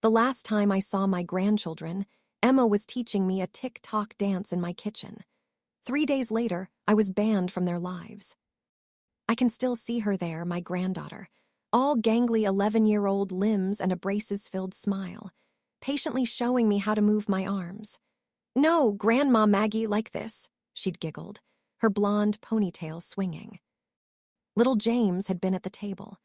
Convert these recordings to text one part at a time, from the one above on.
The last time I saw my grandchildren, Emma was teaching me a tick-tock dance in my kitchen. 3 days later, I was banned from their lives. I can still see her there, my granddaughter, all gangly 11-year-old limbs and a braces-filled smile, patiently showing me how to move my arms. "No, Grandma Maggie, like this," she'd giggled, her blonde ponytail swinging. Little James had been at the table,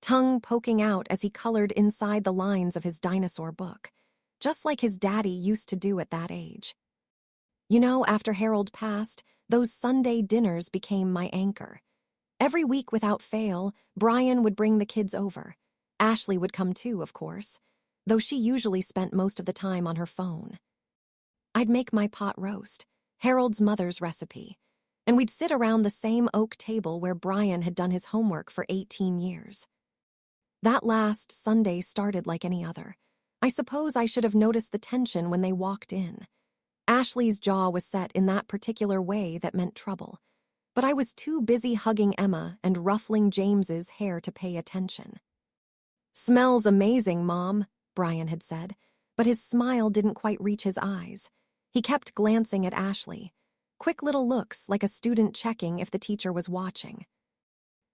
tongue poking out as he colored inside the lines of his dinosaur book, just like his daddy used to do at that age. You know, after Harold passed, those Sunday dinners became my anchor. Every week without fail, Brian would bring the kids over. Ashley would come too, of course, though she usually spent most of the time on her phone. I'd make my pot roast, Harold's mother's recipe, and we'd sit around the same oak table where Brian had done his homework for 18 years. That last Sunday started like any other. I suppose I should have noticed the tension when they walked in. Ashley's jaw was set in that particular way that meant trouble, but I was too busy hugging Emma and ruffling James's hair to pay attention. "Smells amazing, Mom," Brian had said, but his smile didn't quite reach his eyes. He kept glancing at Ashley, quick little looks like a student checking if the teacher was watching.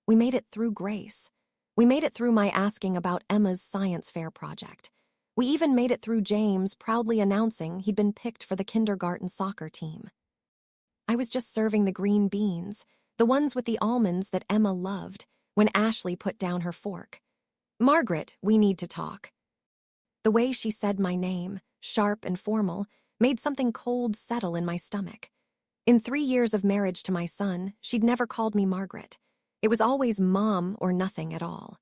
We made it through Grace. We made it through my asking about Emma's science fair project. We even made it through James proudly announcing he'd been picked for the kindergarten soccer team. I was just serving the green beans, the ones with the almonds that Emma loved, when Ashley put down her fork. "Margaret, we need to talk." The way she said my name, sharp and formal, made something cold settle in my stomach. In 3 years of marriage to my son, she'd never called me Margaret. It was always Mom or nothing at all.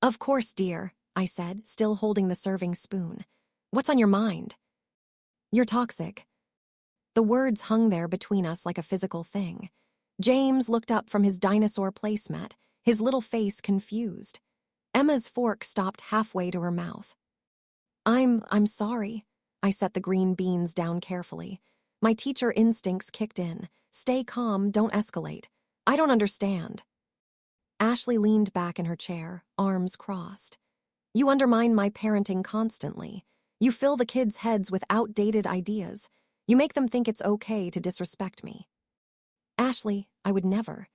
"Of course, dear," I said, still holding the serving spoon. "What's on your mind?" "You're toxic." The words hung there between us like a physical thing. James looked up from his dinosaur placemat, his little face confused. Emma's fork stopped halfway to her mouth. I'm sorry." I set the green beans down carefully. My teacher instincts kicked in. "Stay calm, don't escalate. I don't understand." Ashley leaned back in her chair, arms crossed. "You undermine my parenting constantly. You fill the kids' heads with outdated ideas. You make them think it's okay to disrespect me." "Ashley, I would never."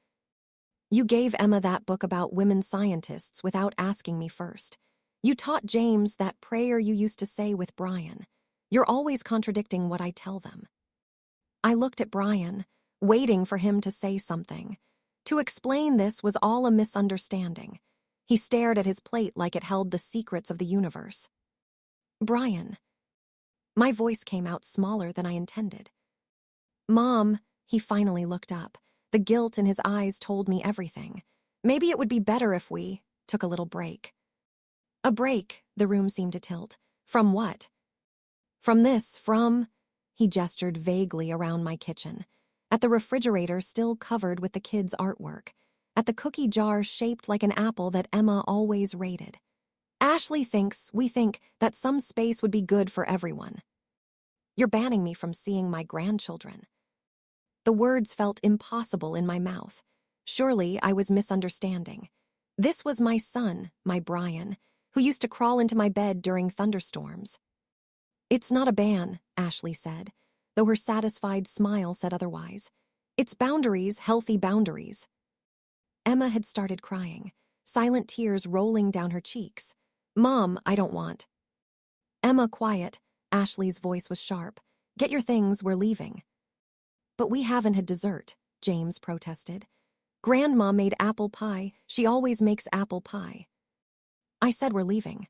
"You gave Emma that book about women scientists without asking me first. You taught James that prayer you used to say with Brian. You're always contradicting what I tell them." I looked at Brian, waiting for him to say something. To explain this was all a misunderstanding. He stared at his plate like it held the secrets of the universe. "Brian." My voice came out smaller than I intended. "Mom," he finally looked up. The guilt in his eyes told me everything. "Maybe it would be better if we took a little break." "A break," the room seemed to tilt. "From what?" "From this, from..." He gestured vaguely around my kitchen. At the refrigerator still covered with the kids' artwork. At the cookie jar shaped like an apple that Emma always rated. We think that some space would be good for everyone." "You're banning me from seeing my grandchildren." The words felt impossible in my mouth. Surely I was misunderstanding. This was my son, my Brian, who used to crawl into my bed during thunderstorms. "It's not a ban," Ashley said, though her satisfied smile said otherwise. "It's boundaries, healthy boundaries." Emma had started crying, silent tears rolling down her cheeks. "Mom, I don't want." "Emma, quiet." Ashley's voice was sharp. "Get your things, we're leaving." "But we haven't had dessert," James protested. "Grandma made apple pie. She always makes apple pie." I said we're leaving.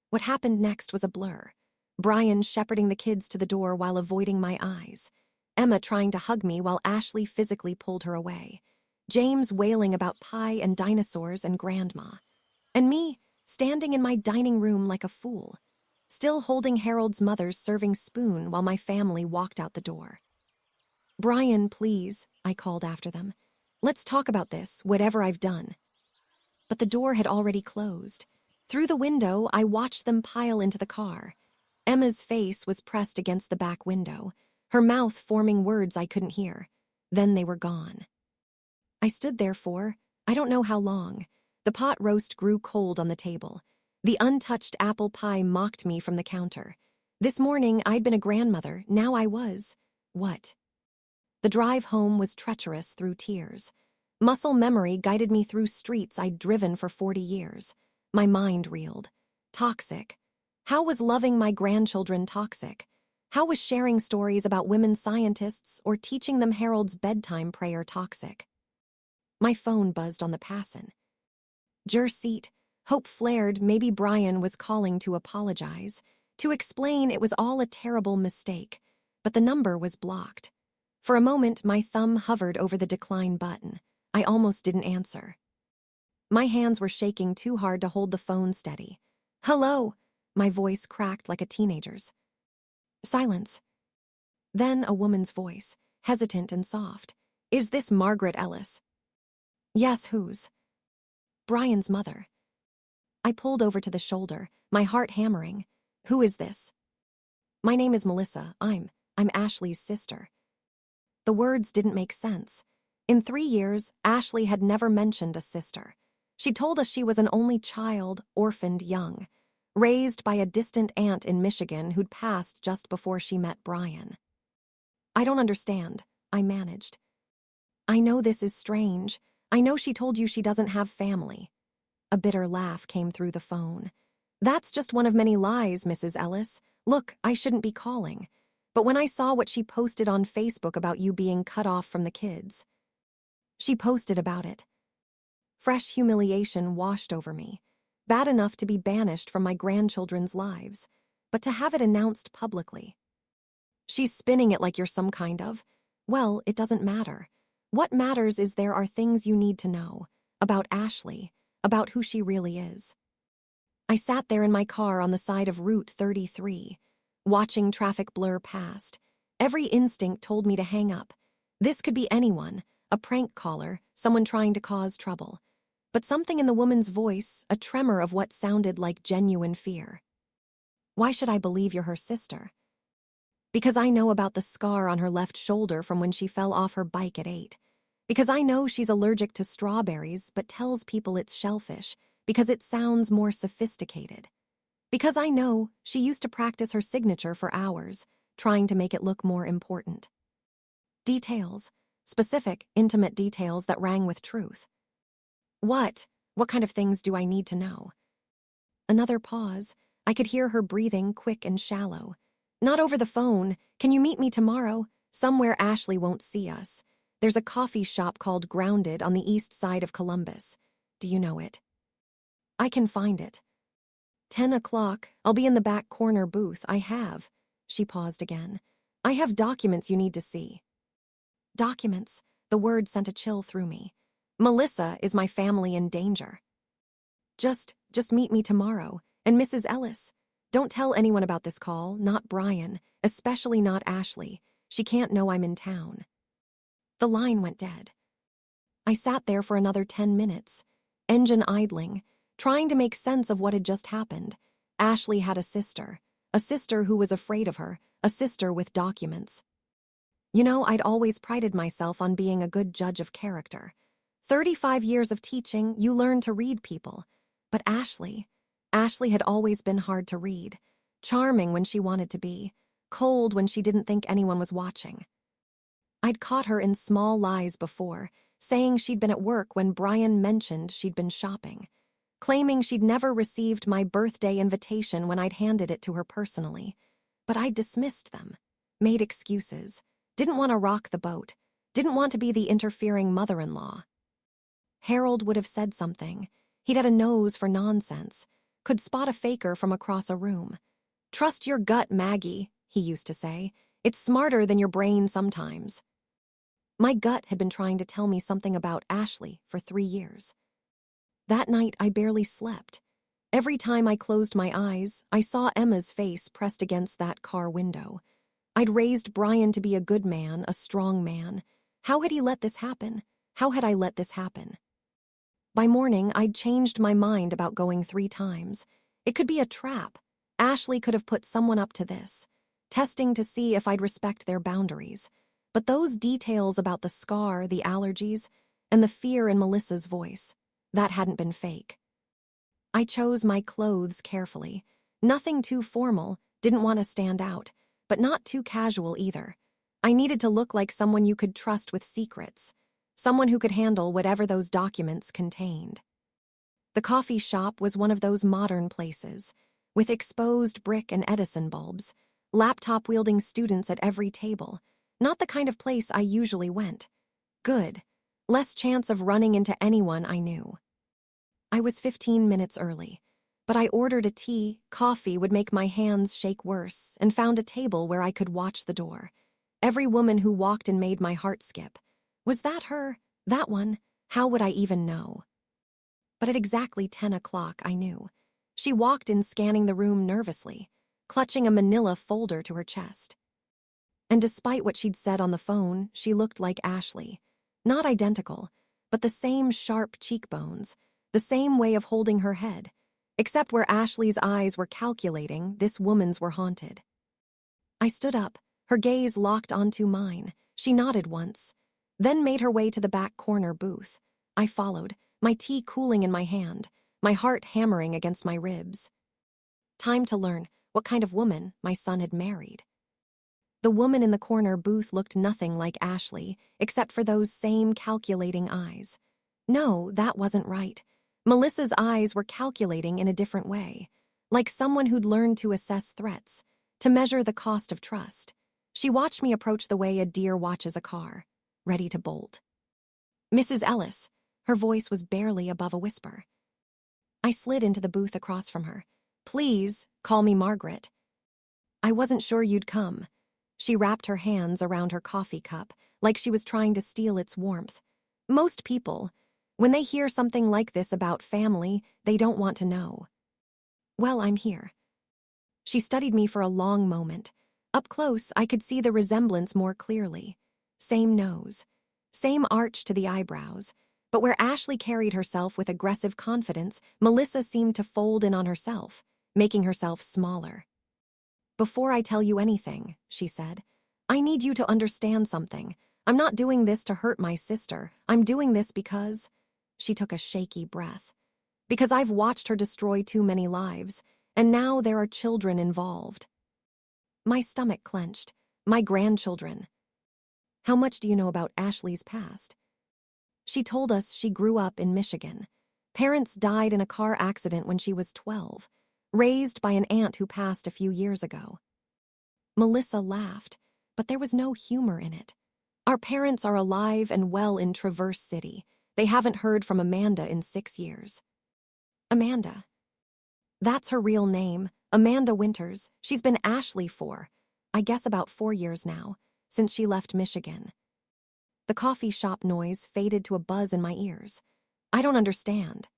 What happened next was a blur. Brian shepherding the kids to the door while avoiding my eyes. Emma trying to hug me while Ashley physically pulled her away. James wailing about pie and dinosaurs and Grandma. And me, standing in my dining room like a fool, still holding Harold's mother's serving spoon while my family walked out the door. "Brian, please," I called after them. "Let's talk about this, whatever I've done." But the door had already closed. Through the window, I watched them pile into the car. Emma's face was pressed against the back window, her mouth forming words I couldn't hear. Then they were gone. I stood there for, I don't know how long. The pot roast grew cold on the table. The untouched apple pie mocked me from the counter. This morning I'd been a grandmother, now I was… what? The drive home was treacherous through tears. Muscle memory guided me through streets I'd driven for 40 years. My mind reeled. Toxic. How was loving my grandchildren toxic? How was sharing stories about women scientists or teaching them Harold's bedtime prayer toxic? My phone buzzed on the passen. Seat. Hope flared maybe Brian was calling to apologize, to explain it was all a terrible mistake, but the number was blocked. For a moment, my thumb hovered over the decline button. I almost didn't answer. My hands were shaking too hard to hold the phone steady. Hello, my voice cracked like a teenager's. Silence. Then a woman's voice, hesitant and soft. Is this Margaret Ellis? Yes, whose? Brian's mother. I pulled over to the shoulder, my heart hammering. Who is this? My name is Melissa. I'm Ashley's sister. The words didn't make sense. In 3 years, Ashley had never mentioned a sister. She told us she was an only child, orphaned young, raised by a distant aunt in Michigan who'd passed just before she met Brian. I don't understand, I managed. I know this is strange. I know she told you she doesn't have family. A bitter laugh came through the phone. That's just one of many lies, Mrs. Ellis. Look, I shouldn't be calling. But when I saw what she posted on Facebook about you being cut off from the kids… She posted about it. Fresh humiliation washed over me. Bad enough to be banished from my grandchildren's lives, but to have it announced publicly. She's spinning it like you're some kind of… Well, it doesn't matter. What matters is there are things you need to know. About Ashley. About who she really is. I sat there in my car on the side of Route 33, watching traffic blur past. Every instinct told me to hang up. This could be anyone, a prank caller, someone trying to cause trouble. But something in the woman's voice, a tremor of what sounded like genuine fear. Why should I believe you're her sister? Because I know about the scar on her left shoulder from when she fell off her bike at 8. Because I know she's allergic to strawberries but tells people it's shellfish because it sounds more sophisticated. Because I know she used to practice her signature for hours, trying to make it look more important. Details. Specific, intimate details that rang with truth. What? What kind of things do I need to know? Another pause. I could hear her breathing quick and shallow. Not over the phone. Can you meet me tomorrow? Somewhere Ashley won't see us. There's a coffee shop called Grounded on the east side of Columbus. Do you know it? I can find it. 10 o'clock. I'll be in the back corner booth. I have. She paused again. I have documents you need to see. Documents. The word sent a chill through me. Melissa is my family in danger. Just meet me tomorrow. And Mrs. Ellis, don't tell anyone about this call, not Brian, especially not Ashley. She can't know I'm in town. The line went dead. I sat there for another 10 minutes, engine idling, trying to make sense of what had just happened. Ashley had a sister who was afraid of her, a sister with documents. You know, I'd always prided myself on being a good judge of character. 35 years of teaching, you learn to read people. But Ashley had always been hard to read, charming when she wanted to be, cold when she didn't think anyone was watching. I'd caught her in small lies before, saying she'd been at work when Brian mentioned she'd been shopping, claiming she'd never received my birthday invitation when I'd handed it to her personally. But I dismissed them, made excuses, didn't want to rock the boat, didn't want to be the interfering mother-in-law. Harold would have said something. He'd had a nose for nonsense, could spot a faker from across a room. Trust your gut, Maggie, he used to say. It's smarter than your brain sometimes. My gut had been trying to tell me something about Ashley for 3 years. That night, I barely slept. Every time I closed my eyes, I saw Emma's face pressed against that car window. I'd raised Brian to be a good man, a strong man. How had he let this happen? How had I let this happen? By morning, I'd changed my mind about going 3 times. It could be a trap. Ashley could have put someone up to this, testing to see if I'd respect their boundaries. But those details about the scar, the allergies, and the fear in Melissa's voice, that hadn't been fake. I chose my clothes carefully. Nothing too formal, didn't want to stand out, but not too casual either. I needed to look like someone you could trust with secrets, someone who could handle whatever those documents contained. The coffee shop was one of those modern places, with exposed brick and Edison bulbs, laptop-wielding students at every table. Not the kind of place I usually went. Good. Less chance of running into anyone I knew. I was 15 minutes early, but I ordered a tea. Coffee would make my hands shake worse, and found a table where I could watch the door. Every woman who walked in made my heart skip. Was that her? That one? How would I even know? But at exactly 10 o'clock, I knew. She walked in, scanning the room nervously, clutching a manila folder to her chest. And despite what she'd said on the phone, she looked like Ashley. Not identical, but the same sharp cheekbones, the same way of holding her head. Except where Ashley's eyes were calculating, this woman's were haunted. I stood up, her gaze locked onto mine. She nodded once, then made her way to the back corner booth. I followed, my tea cooling in my hand, my heart hammering against my ribs. Time to learn what kind of woman my son had married. The woman in the corner booth looked nothing like Ashley, except for those same calculating eyes. No, that wasn't right. Melissa's eyes were calculating in a different way, like someone who'd learned to assess threats, to measure the cost of trust. She watched me approach the way a deer watches a car, ready to bolt. "Mrs. Ellis," her voice was barely above a whisper. I slid into the booth across from her. "Please, call me Margaret." "I wasn't sure you'd come." She wrapped her hands around her coffee cup, like she was trying to steal its warmth. Most people, when they hear something like this about family, they don't want to know. "Well, I'm here." She studied me for a long moment. Up close, I could see the resemblance more clearly. Same nose, same arch to the eyebrows, but where Ashley carried herself with aggressive confidence, Melissa seemed to fold in on herself, making herself smaller. "Before I tell you anything," she said, "I need you to understand something. I'm not doing this to hurt my sister. I'm doing this because—" She took a shaky breath. "Because I've watched her destroy too many lives, and now there are children involved." My stomach clenched. My grandchildren. "How much do you know about Ashley's past?" She told us she grew up in Michigan. Parents died in a car accident when she was 12, raised by an aunt who passed a few years ago. Melissa laughed, but there was no humor in it. "Our parents are alive and well in Traverse City. They haven't heard from Amanda in 6 years." "Amanda?" "That's her real name, Amanda Winters. She's been Ashley for, I guess, about 4 years now, since she left Michigan." The coffee shop noise faded to a buzz in my ears. "I don't understand."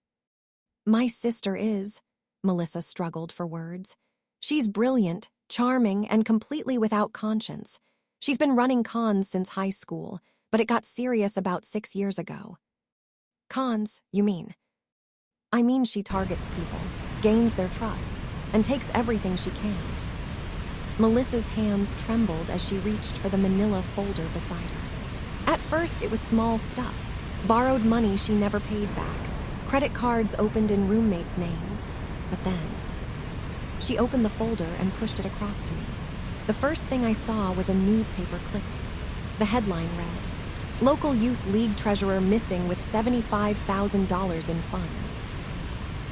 "My sister is," Melissa struggled for words. "She's brilliant, charming, and completely without conscience. She's been running cons since high school, but it got serious about 6 years ago." "Cons, you mean?" "I mean she targets people, gains their trust, and takes everything she can." Melissa's hands trembled as she reached for the manila folder beside her. At first, it was small stuff. Borrowed money she never paid back. Credit cards opened in roommates' names. But then, she opened the folder and pushed it across to me. The first thing I saw was a newspaper clipping. The headline read, "Local Youth League Treasurer Missing with $75,000 in funds."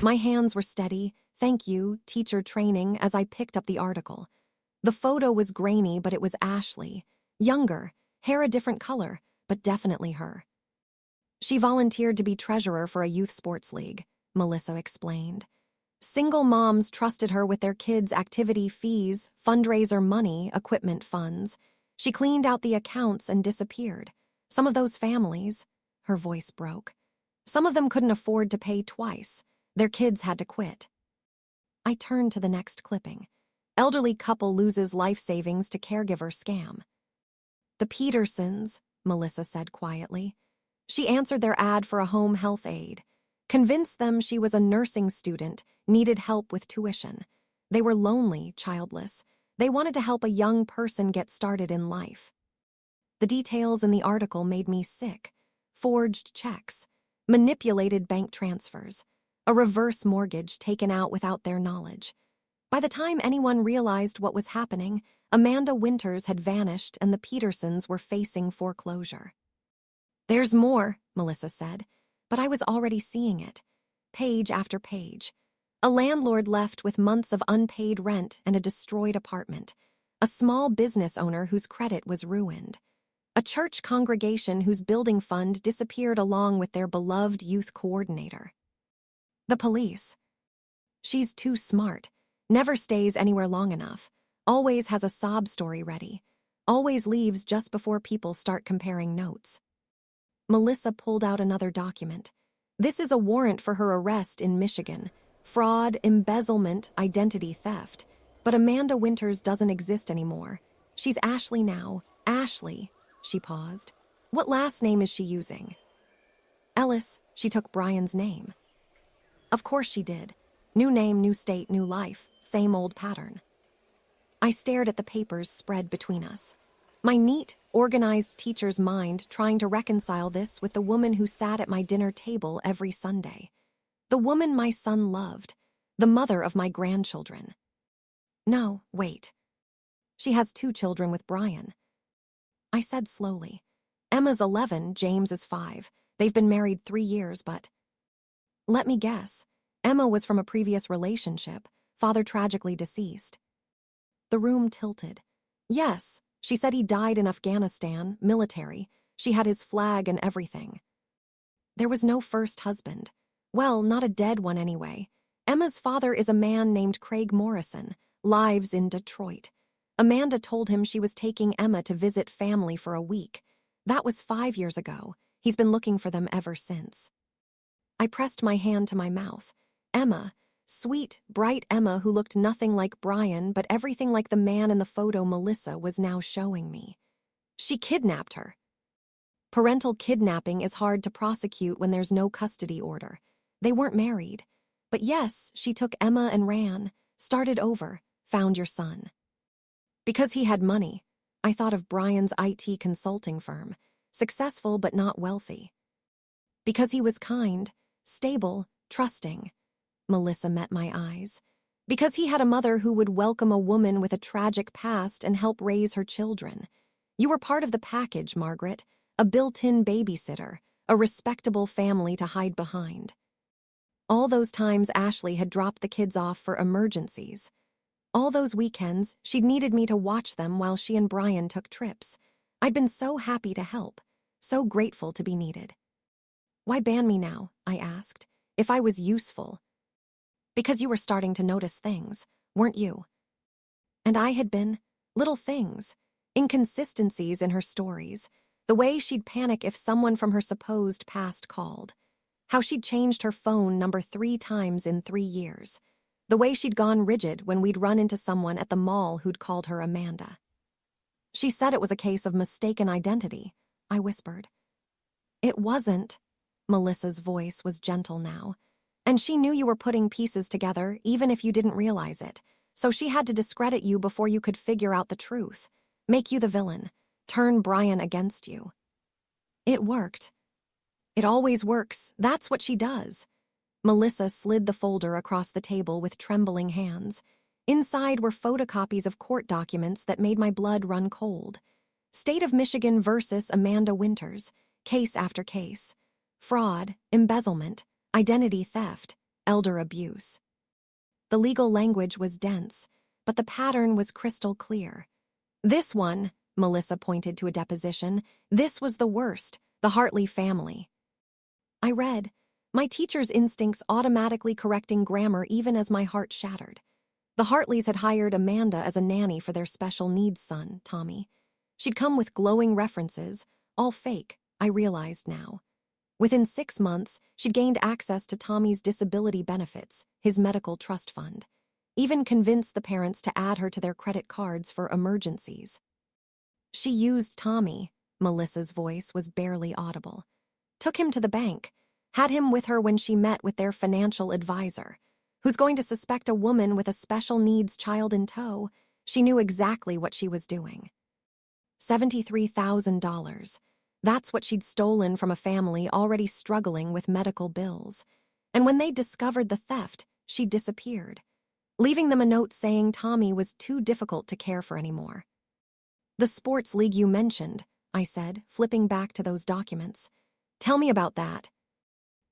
My hands were steady, "Thank you, teacher training," as I picked up the article. The photo was grainy, but it was Ashley. Younger, hair a different color, but definitely her. "She volunteered to be treasurer for a youth sports league," Melissa explained. "Single moms trusted her with their kids' activity fees, fundraiser money, equipment funds. She cleaned out the accounts and disappeared. Some of those families," her voice broke, "some of them couldn't afford to pay twice. Their kids had to quit." I turned to the next clipping. "Elderly couple loses life savings to caregiver scam." "The Petersons," Melissa said quietly. "She answered their ad for a home health aide. Convinced them she was a nursing student, needed help with tuition. They were lonely, childless. They wanted to help a young person get started in life." The details in the article made me sick. Forged checks, manipulated bank transfers. a reverse mortgage taken out without their knowledge. By the time anyone realized what was happening, Amanda Winters had vanished and the Petersons were facing foreclosure. "There's more," Melissa said, but I was already seeing it. Page after page. A landlord left with months of unpaid rent and a destroyed apartment. A small business owner whose credit was ruined. A church congregation whose building fund disappeared along with their beloved youth coordinator. The police. She's too smart, never stays anywhere long enough, always has a sob story ready, always leaves just before people start comparing notes. Melissa pulled out another document. This is a warrant for her arrest in Michigan. Fraud, embezzlement, identity theft. But Amanda Winters doesn't exist anymore. She's Ashley now. Ashley. She paused. What last name is she using? Ellis. She took Brian's name. Of course she did. New name, new state, new life. Same old pattern. I stared at the papers spread between us. My neat, organized teacher's mind trying to reconcile this with the woman who sat at my dinner table every Sunday. The woman my son loved. The mother of my grandchildren. No, wait. She has 2 children with Brian. I said slowly. Emma's 11, James is 5. They've been married 3 years, but... Let me guess. Emma was from a previous relationship, father tragically deceased. The room tilted. Yes, she said he died in Afghanistan, military. She had his flag and everything. There was no first husband. Well, not a dead one anyway. Emma's father is a man named Craig Morrison, lives in Detroit. Amanda told him she was taking Emma to visit family for a week. That was 5 years ago. He's been looking for them ever since. I pressed my hand to my mouth. Emma, sweet, bright Emma who looked nothing like Brian but everything like the man in the photo Melissa was now showing me. She kidnapped her. Parental kidnapping is hard to prosecute when there's no custody order. They weren't married. But yes, she took Emma and ran, started over, found your son. Because he had money, I thought of Brian's IT consulting firm, successful but not wealthy. Because he was kind, stable, trusting. Melissa met my eyes. Because he had a mother who would welcome a woman with a tragic past and help raise her children. You were part of the package, Margaret, a built-in babysitter, a respectable family to hide behind. All those times Ashley had dropped the kids off for emergencies. All those weekends, she'd needed me to watch them while she and Brian took trips. I'd been so happy to help, so grateful to be needed. Why ban me now? I asked. If I was useful. Because you were starting to notice things, weren't you? And I had been. Little things. Inconsistencies in her stories. The way she'd panic if someone from her supposed past called. How she'd changed her phone number 3 times in 3 years. The way she'd gone rigid when we'd run into someone at the mall who'd called her Amanda. She said it was a case of mistaken identity, I whispered. It wasn't. Melissa's voice was gentle now. And she knew you were putting pieces together even if you didn't realize it. So she had to discredit you before you could figure out the truth. Make you the villain. Turn Brian against you. It worked. It always works. That's what she does. Melissa slid the folder across the table with trembling hands. Inside were photocopies of court documents that made my blood run cold. State of Michigan versus Amanda Winters. Case after case. Fraud, embezzlement, identity theft, elder abuse. The legal language was dense, but the pattern was crystal clear. This one, Melissa pointed to a deposition, this was the worst, the Hartley family. I read, my teacher's instincts automatically correcting grammar even as my heart shattered. The Hartleys had hired Amanda as a nanny for their special needs son, Tommy. She'd come with glowing references, all fake, I realized now. Within 6 months, she'd gained access to Tommy's disability benefits, his medical trust fund. Even convinced the parents to add her to their credit cards for emergencies. She used Tommy, Melissa's voice was barely audible. Took him to the bank, had him with her when she met with their financial advisor. Who's going to suspect a woman with a special needs child in tow? She knew exactly what she was doing. $73,000. That's what she'd stolen from a family already struggling with medical bills. And when they discovered the theft, she disappeared, leaving them a note saying Tommy was too difficult to care for anymore. "The sports league you mentioned," I said, flipping back to those documents. "Tell me about that."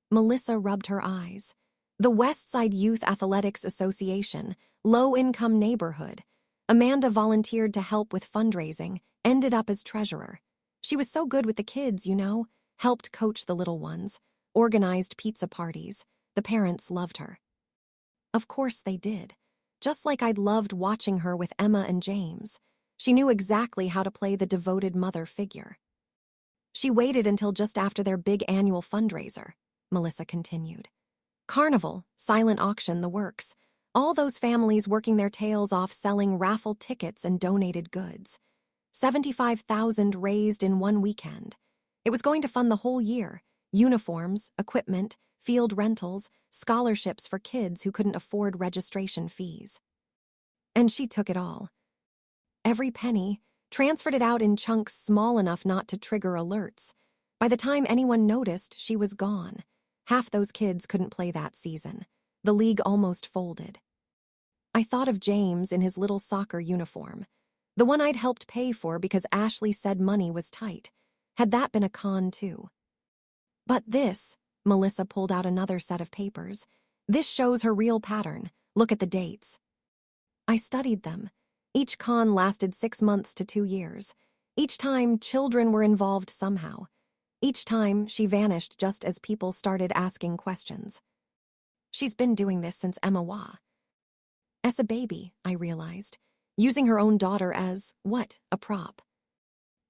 Melissa rubbed her eyes. "The Westside Youth Athletics Association, low-income neighborhood. Amanda volunteered to help with fundraising, ended up as treasurer. She was so good with the kids, helped coach the little ones, organized pizza parties. The parents loved her." Of course they did. Just like I'd loved watching her with Emma and James. She knew exactly how to play the devoted mother figure. "She waited until just after their big annual fundraiser," Melissa continued. "Carnival, silent auction, the works. All those families working their tails off selling raffle tickets and donated goods. 75,000 raised in one weekend. It was going to fund the whole year. Uniforms, equipment, field rentals, scholarships for kids who couldn't afford registration fees. And she took it all. Every penny, transferred it out in chunks small enough not to trigger alerts. By the time anyone noticed, she was gone. Half those kids couldn't play that season. The league almost folded." I thought of James in his little soccer uniform. The one I'd helped pay for because Ashley said money was tight. Had that been a con too? "But this," Melissa pulled out another set of papers. "This shows her real pattern. Look at the dates." I studied them. Each con lasted 6 months to 2 years. Each time, children were involved somehow. Each time, she vanished just as people started asking questions. She's been doing this since Emma Waugh. As a baby, I realized, using her own daughter as, a prop.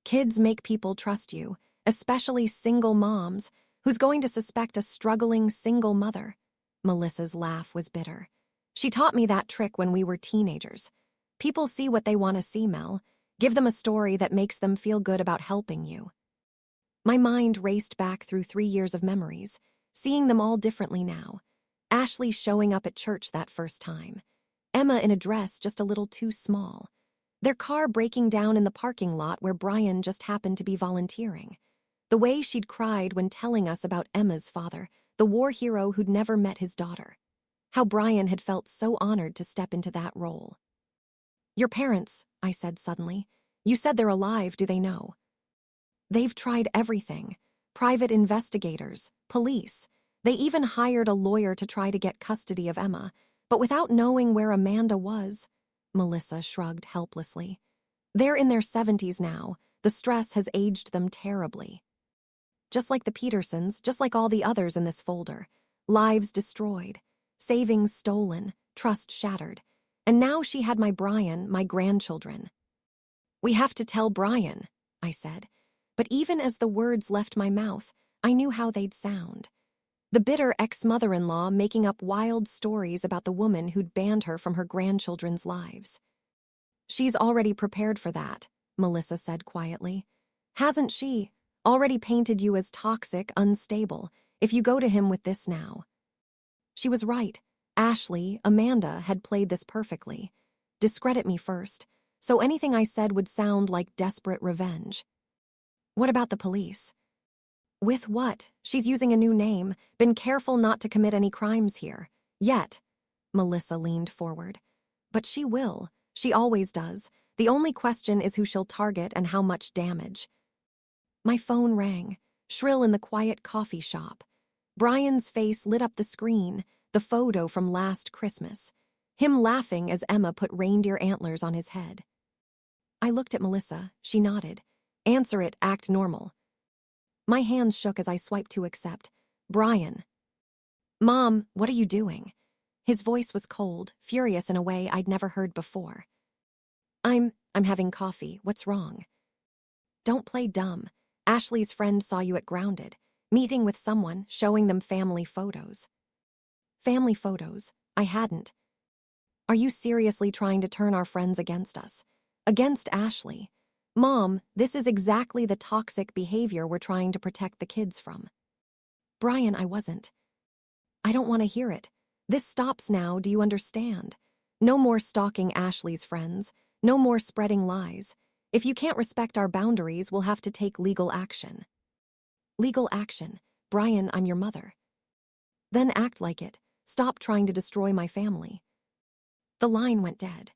Kids make people trust you, especially single moms. Who's going to suspect a struggling single mother? Melissa's laugh was bitter. She taught me that trick when we were teenagers. People see what they want to see, Mel. Give them a story that makes them feel good about helping you. My mind raced back through 3 years of memories, seeing them all differently now. Ashley showing up at church that first time. Emma in a dress just a little too small. Their car breaking down in the parking lot where Brian just happened to be volunteering. The way she'd cried when telling us about Emma's father, the war hero who'd never met his daughter. How Brian had felt so honored to step into that role. "Your parents," I said suddenly. "You said they're alive, do they know?" "They've tried everything. Private investigators, police. They even hired a lawyer to try to get custody of Emma, but without knowing where Amanda was," Melissa shrugged helplessly. "They're in their 70s now. The stress has aged them terribly. Just like the Petersons, just like all the others in this folder. Lives destroyed, savings stolen, trust shattered. And now she had my Brian, my grandchildren." "We have to tell Brian," I said. But even as the words left my mouth, I knew how they'd sound. The bitter ex-mother-in-law making up wild stories about the woman who'd banned her from her grandchildren's lives. "She's already prepared for that," Melissa said quietly. "Hasn't she? Already painted you as toxic, unstable, if you go to him with this now." She was right. Ashley, Amanda, had played this perfectly. Discredit me first, so anything I said would sound like desperate revenge. "What about the police?" "With what? She's using a new name. Been careful not to commit any crimes here. Yet." Melissa leaned forward. "But she will. She always does. The only question is who she'll target and how much damage." My phone rang, shrill in the quiet coffee shop. Brian's face lit up the screen, the photo from last Christmas. Him laughing as Emma put reindeer antlers on his head. I looked at Melissa. She nodded. "Answer it, act normal." My hands shook as I swiped to accept. "Brian." "Mom, what are you doing?" His voice was cold, furious in a way I'd never heard before. I'm having coffee. What's wrong?" "Don't play dumb. Ashley's friend saw you at Grounded, meeting with someone, showing them family photos." "Family photos? I hadn't." "Are you seriously trying to turn our friends against us? Against Ashley? Mom, this is exactly the toxic behavior we're trying to protect the kids from." "Brian, I wasn't." "I don't want to hear it. This stops now, do you understand? No more stalking Ashley's friends. No more spreading lies. If you can't respect our boundaries, we'll have to take legal action." "Legal action? Brian, I'm your mother." Then act like it. Stop trying to destroy my family. The line went dead.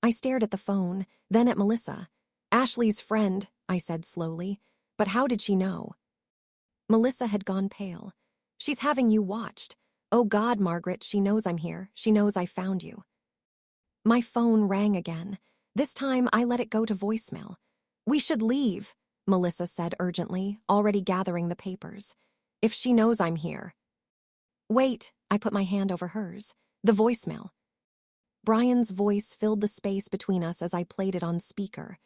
I stared at the phone, then at Melissa. Ashley's friend, I said slowly. But how did she know? Melissa had gone pale. She's having you watched. Oh God, Margaret, she knows I'm here. She knows I found you. My phone rang again. This time I let it go to voicemail. We should leave, Melissa said urgently, already gathering the papers. If she knows I'm here. Wait, I put my hand over hers. The voicemail. Brian's voice filled the space between us as I played it on speaker.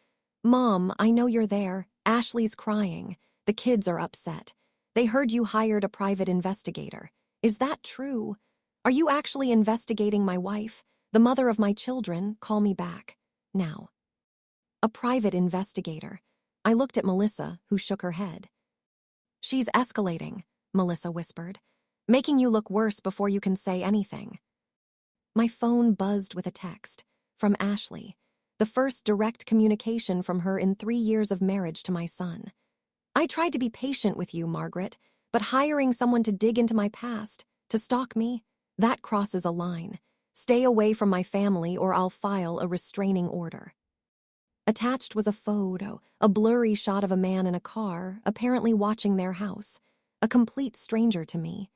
Mom, I know you're there. Ashley's crying. The kids are upset. They heard you hired a private investigator. Is that true? Are you actually investigating my wife? The mother of my children? Call me back. Now. A private investigator. I looked at Melissa, who shook her head. She's escalating, Melissa whispered, making you look worse before you can say anything. My phone buzzed with a text from Ashley, the first direct communication from her in 3 years of marriage to my son. I tried to be patient with you, Margaret, but hiring someone to dig into my past, to stalk me, that crosses a line. Stay away from my family or I'll file a restraining order. Attached was a photo, a blurry shot of a man in a car, apparently watching their house, a complete stranger to me.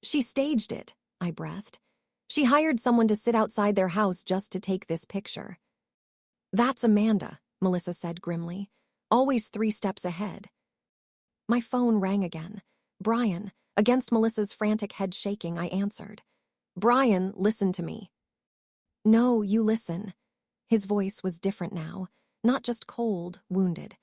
She staged it, I breathed. She hired someone to sit outside their house just to take this picture. That's Amanda, Melissa said grimly, always 3 steps ahead. My phone rang again. Brian, against Melissa's frantic head shaking, I answered. Brian, listen to me. No, you listen. His voice was different now, not just cold, wounded.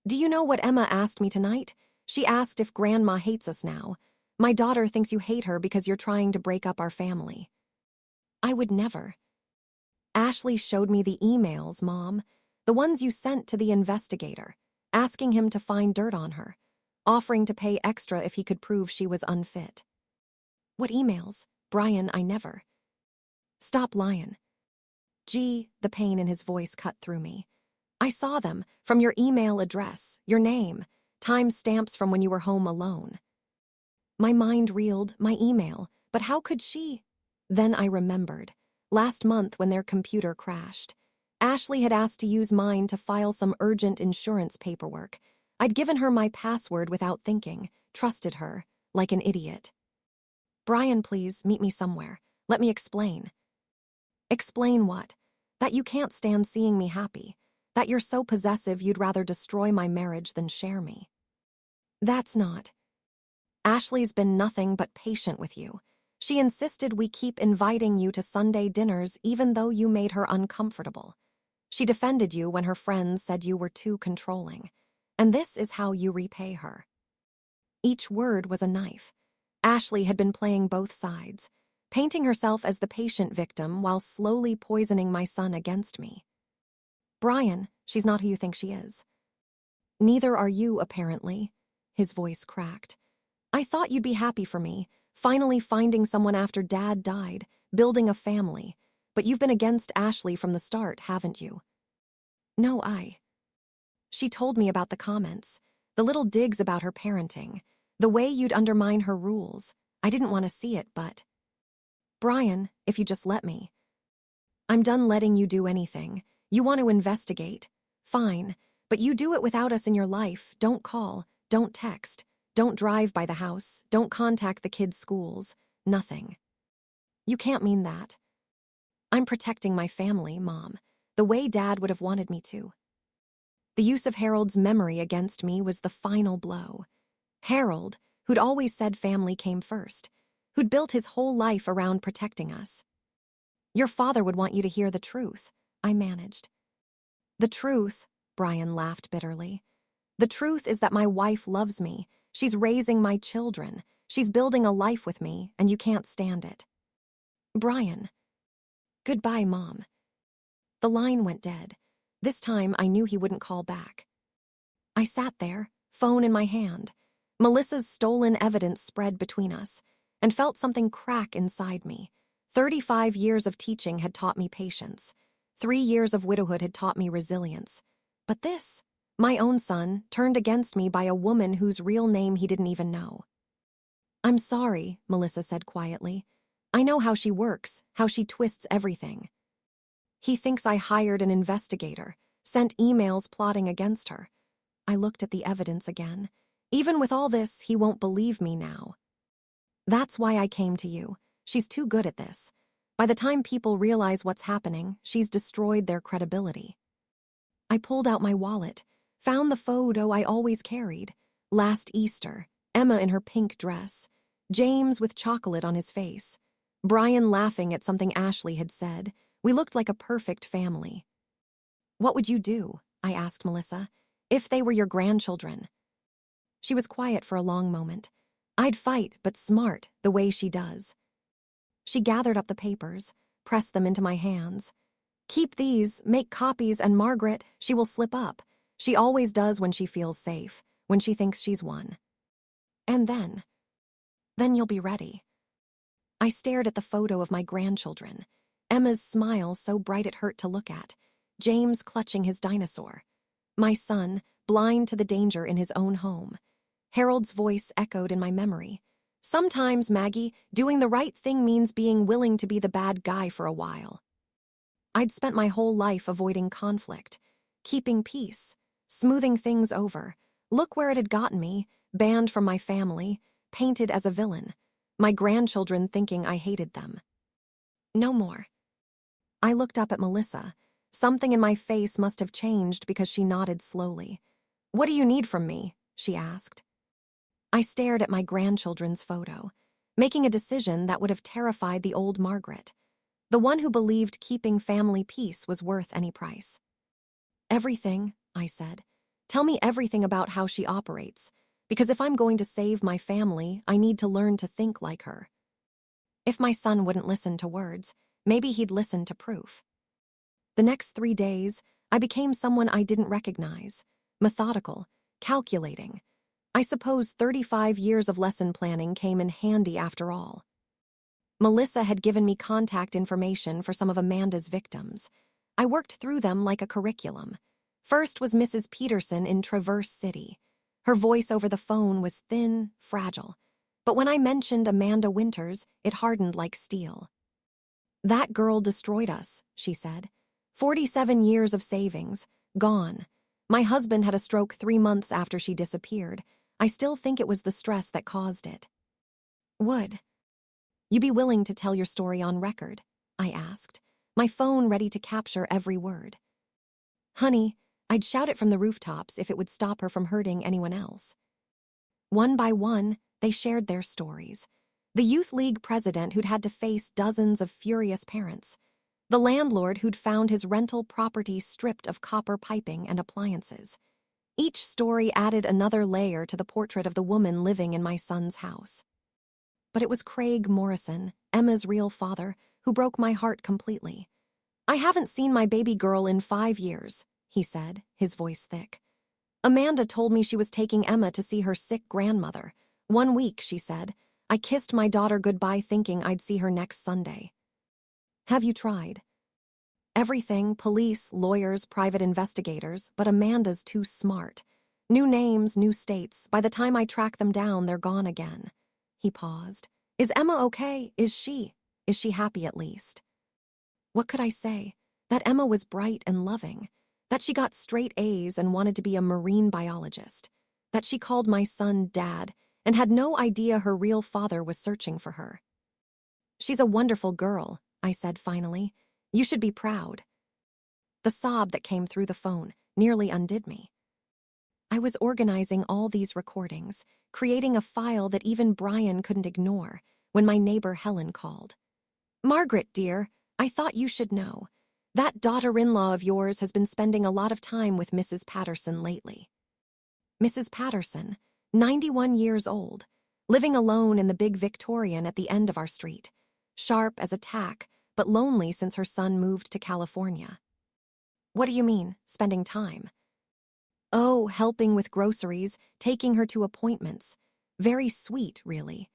Do you know what Emma asked me tonight? She asked if Grandma hates us now. My daughter thinks you hate her because you're trying to break up our family. I would never. Ashley showed me the emails, Mom, the ones you sent to the investigator, asking him to find dirt on her, offering to pay extra if he could prove she was unfit. What emails? Brian, I never. Stop lying. Gee, the pain in his voice cut through me. I saw them, from your email address, your name, time stamps from when you were home alone. My mind reeled, my email, but how could she? Then I remembered. Last month when their computer crashed. Ashley had asked to use mine to file some urgent insurance paperwork. I'd given her my password without thinking, trusted her, like an idiot. Brian, please, meet me somewhere. Let me explain. Explain what? That you can't stand seeing me happy. That you're so possessive you'd rather destroy my marriage than share me. That's not. Ashley's been nothing but patient with you. She insisted we keep inviting you to Sunday dinners even though you made her uncomfortable. She defended you when her friends said you were too controlling. And this is how you repay her. Each word was a knife. Ashley had been playing both sides, painting herself as the patient victim while slowly poisoning my son against me. Brian, she's not who you think she is. Neither are you, apparently. His voice cracked. I thought you'd be happy for me, finally finding someone after Dad died, building a family. But you've been against Ashley from the start, haven't you? No, She told me about the comments, the little digs about her parenting, the way you'd undermine her rules. I didn't want to see it, but... Brian, if you just let me. I'm done letting you do anything. You want to investigate. Fine, but you do it without us in your life. Don't call, don't text, don't drive by the house, don't contact the kids' schools. Nothing. You can't mean that. I'm protecting my family, Mom, the way Dad would have wanted me to. The use of Harold's memory against me was the final blow. Harold, who'd always said family came first, who'd built his whole life around protecting us. Your father would want you to hear the truth, I managed. The truth, Brian laughed bitterly. The truth is that my wife loves me. She's raising my children. She's building a life with me, and you can't stand it. Brian. Goodbye, Mom. The line went dead. This time I knew he wouldn't call back. I sat there, phone in my hand. Melissa's stolen evidence spread between us, and felt something crack inside me. 35 years of teaching had taught me patience. 3 years of widowhood had taught me resilience. But this, my own son, turned against me by a woman whose real name he didn't even know. I'm sorry, Melissa said quietly. I know how she works, how she twists everything. He thinks I hired an investigator, sent emails plotting against her. I looked at the evidence again. Even with all this, he won't believe me now. That's why I came to you. She's too good at this. By the time people realize what's happening, she's destroyed their credibility. I pulled out my wallet, found the photo I always carried. Last Easter, Emma in her pink dress, James with chocolate on his face, Brian laughing at something Ashley had said. We looked like a perfect family. What would you do, I asked Melissa, if they were your grandchildren? She was quiet for a long moment. I'd fight, but smart, the way she does. She gathered up the papers, pressed them into my hands. Keep these, make copies, and Margaret, she will slip up. She always does when she feels safe, when she thinks she's won. And then you'll be ready. I stared at the photo of my grandchildren. Emma's smile so bright it hurt to look at. James clutching his dinosaur. My son, blind to the danger in his own home. Harold's voice echoed in my memory. Sometimes, Maggie, doing the right thing means being willing to be the bad guy for a while. I'd spent my whole life avoiding conflict, keeping peace, smoothing things over. Look where it had gotten me, banned from my family, painted as a villain, my grandchildren thinking I hated them. No more. I looked up at Melissa. Something in my face must have changed because she nodded slowly. What do you need from me? She asked. I stared at my grandchildren's photo, making a decision that would have terrified the old Margaret, the one who believed keeping family peace was worth any price. Everything, I said. Tell me everything about how she operates, because if I'm going to save my family, I need to learn to think like her. If my son wouldn't listen to words, maybe he'd listen to proof. The next 3 days, I became someone I didn't recognize, methodical, calculating. I suppose 35 years of lesson planning came in handy after all. Melissa had given me contact information for some of Amanda's victims. I worked through them like a curriculum. First was Mrs. Peterson in Traverse City. Her voice over the phone was thin, fragile. But when I mentioned Amanda Winters, it hardened like steel. That girl destroyed us, she said. 47 years of savings, gone. My husband had a stroke 3 months after she disappeared. I still think it was the stress that caused it. Would you be willing to tell your story on record? I asked, my phone ready to capture every word. Honey, I'd shout it from the rooftops if it would stop her from hurting anyone else. One by one, they shared their stories. The Youth League president who'd had to face dozens of furious parents. The landlord who'd found his rental property stripped of copper piping and appliances. Each story added another layer to the portrait of the woman living in my son's house. But it was Craig Morrison, Emma's real father, who broke my heart completely. I haven't seen my baby girl in 5 years, he said, his voice thick. Amanda told me she was taking Emma to see her sick grandmother. 1 week, she said. I kissed my daughter goodbye thinking I'd see her next Sunday. Have you tried? Everything, police, lawyers, private investigators, but Amanda's too smart. New names, new states. By the time I track them down, they're gone again. He paused. Is Emma okay? Is she happy at least? What could I say? That Emma was bright and loving. That she got straight A's and wanted to be a marine biologist. That she called my son Dad and had no idea her real father was searching for her. She's a wonderful girl, I said finally. You should be proud. The sob that came through the phone nearly undid me. I was organizing all these recordings, creating a file that even Brian couldn't ignore, when my neighbor Helen called. Margaret, dear, I thought you should know. That daughter-in-law of yours has been spending a lot of time with Mrs. Patterson lately. Mrs. Patterson, 91 years old, living alone in the big Victorian at the end of our street, sharp as a tack, but lonely since her son moved to California. What do you mean, spending time? Oh, helping with groceries, taking her to appointments. Very sweet, really.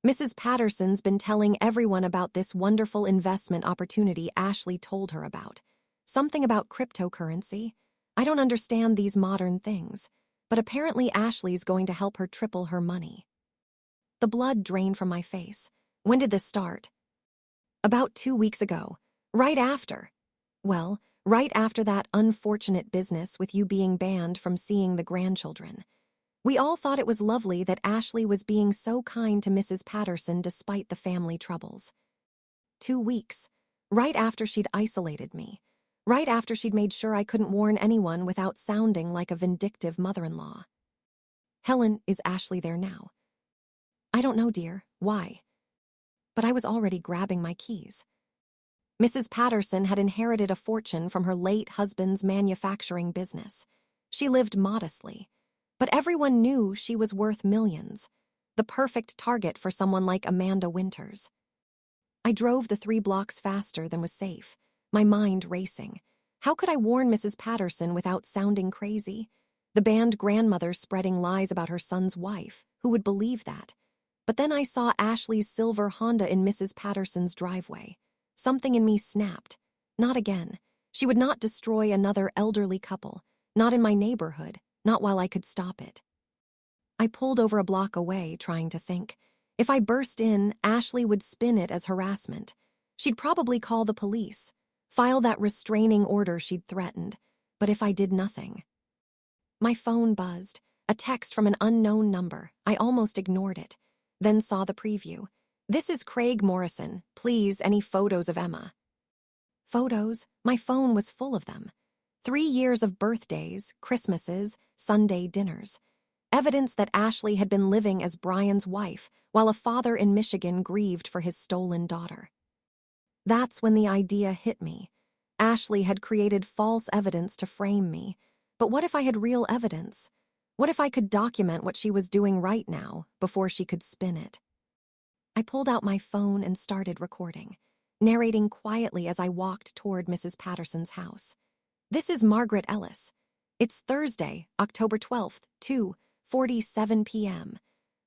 Mrs. Patterson's been telling everyone about this wonderful investment opportunity Ashley told her about. Something about cryptocurrency. I don't understand these modern things, but apparently Ashley's going to help her triple her money. The blood drained from my face. When did this start? About 2 weeks ago. Right after. Well, right after that unfortunate business with you being banned from seeing the grandchildren. We all thought it was lovely that Ashley was being so kind to Mrs. Patterson despite the family troubles. 2 weeks. Right after she'd isolated me. Right after she'd made sure I couldn't warn anyone without sounding like a vindictive mother-in-law. Helen, is Ashley there now? I don't know, dear. Why? But I was already grabbing my keys. Mrs. Patterson had inherited a fortune from her late husband's manufacturing business. She lived modestly, but everyone knew she was worth millions, the perfect target for someone like Amanda Winters. I drove the 3 blocks faster than was safe, my mind racing. How could I warn Mrs. Patterson without sounding crazy? The banned grandmother spreading lies about her son's wife. Who would believe that? But then I saw Ashley's silver Honda in Mrs. Patterson's driveway. Something in me snapped. Not again. She would not destroy another elderly couple. Not in my neighborhood. Not while I could stop it. I pulled over a block away, trying to think. If I burst in, Ashley would spin it as harassment. She'd probably call the police, file that restraining order she'd threatened. But if I did nothing... My phone buzzed. A text from an unknown number. I almost ignored it. Then saw the preview. This is Craig Morrison. Please, any photos of Emma? Photos? My phone was full of them. 3 years of birthdays, Christmases, Sunday dinners. Evidence that Ashley had been living as Brian's wife while a father in Michigan grieved for his stolen daughter. That's when the idea hit me. Ashley had created false evidence to frame me. But what if I had real evidence? What if I could document what she was doing right now before she could spin it? I pulled out my phone and started recording, narrating quietly as I walked toward Mrs. Patterson's house. This is Margaret Ellis. It's Thursday, October 12th, 2:47 p.m.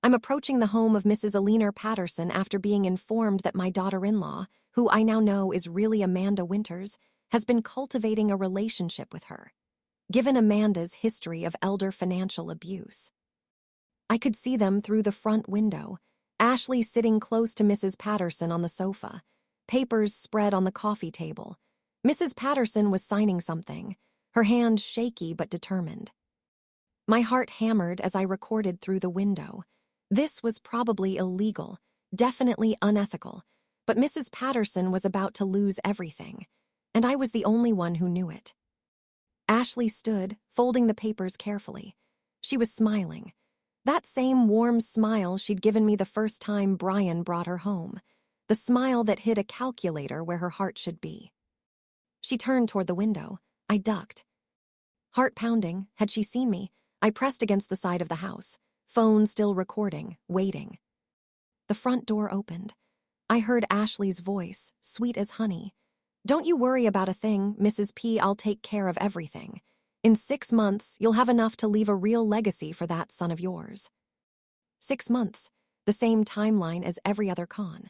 I'm approaching the home of Mrs. Alina Patterson after being informed that my daughter-in-law, who I now know is really Amanda Winters, has been cultivating a relationship with her. Given Amanda's history of elder financial abuse. I could see them through the front window, Ashley sitting close to Mrs. Patterson on the sofa, papers spread on the coffee table. Mrs. Patterson was signing something, her hand shaky but determined. My heart hammered as I recorded through the window. This was probably illegal, definitely unethical, but Mrs. Patterson was about to lose everything, and I was the only one who knew it. Ashley stood, folding the papers carefully. She was smiling. That same warm smile she'd given me the first time Brian brought her home. The smile that hid a calculator where her heart should be. She turned toward the window. I ducked. Heart pounding, had she seen me? I pressed against the side of the house, phone still recording, waiting. The front door opened. I heard Ashley's voice, sweet as honey. Don't you worry about a thing, Mrs. P. I'll take care of everything. In 6 months, you'll have enough to leave a real legacy for that son of yours. 6 months, the same timeline as every other con.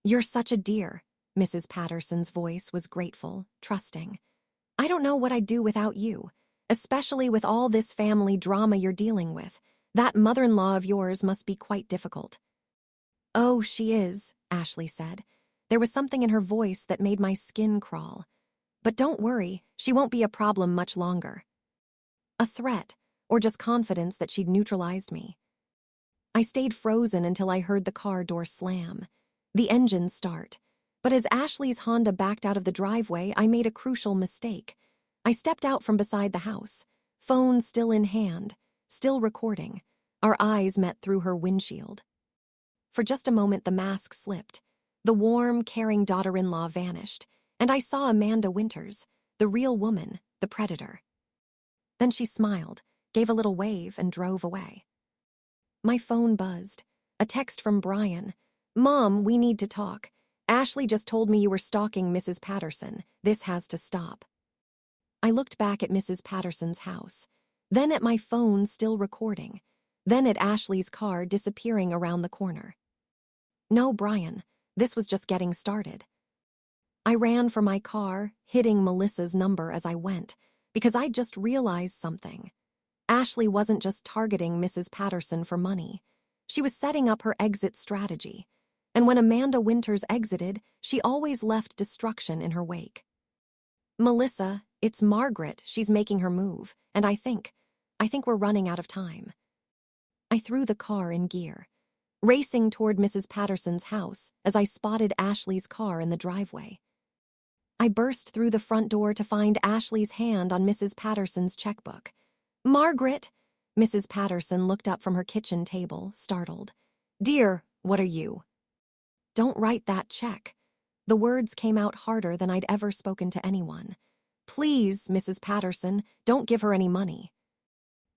You're such a dear, Mrs. Patterson's voice was grateful, trusting. I don't know what I'd do without you, especially with all this family drama you're dealing with. That mother-in-law of yours must be quite difficult. Oh, she is, Ashley said. There was something in her voice that made my skin crawl. But don't worry, she won't be a problem much longer. A threat, or just confidence that she'd neutralized me. I stayed frozen until I heard the car door slam. The engine start. But as Ashley's Honda backed out of the driveway, I made a crucial mistake. I stepped out from beside the house, phone still in hand, still recording. Our eyes met through her windshield. For just a moment the mask slipped. The warm, caring daughter-in-law vanished, and I saw Amanda Winters, the real woman, the predator. Then she smiled, gave a little wave, and drove away. My phone buzzed. A text from Brian. Mom, we need to talk. Ashley just told me you were stalking Mrs. Patterson. This has to stop. I looked back at Mrs. Patterson's house, then at my phone still recording, then at Ashley's car disappearing around the corner. No, Brian, this was just getting started. I ran for my car, hitting Melissa's number as I went, because I'd just realized something. Ashley wasn't just targeting Mrs. Patterson for money. She was setting up her exit strategy. And when Amanda Winters exited, she always left destruction in her wake. Melissa, it's Margaret. She's making her move. And I think we're running out of time. I threw the car in gear, racing toward Mrs. Patterson's house as I spotted Ashley's car in the driveway. I burst through the front door to find Ashley's hand on Mrs. Patterson's checkbook. Margaret! Mrs. Patterson looked up from her kitchen table, startled. Dear, what are you? Don't write that check. The words came out harder than I'd ever spoken to anyone. Please, Mrs. Patterson, don't give her any money.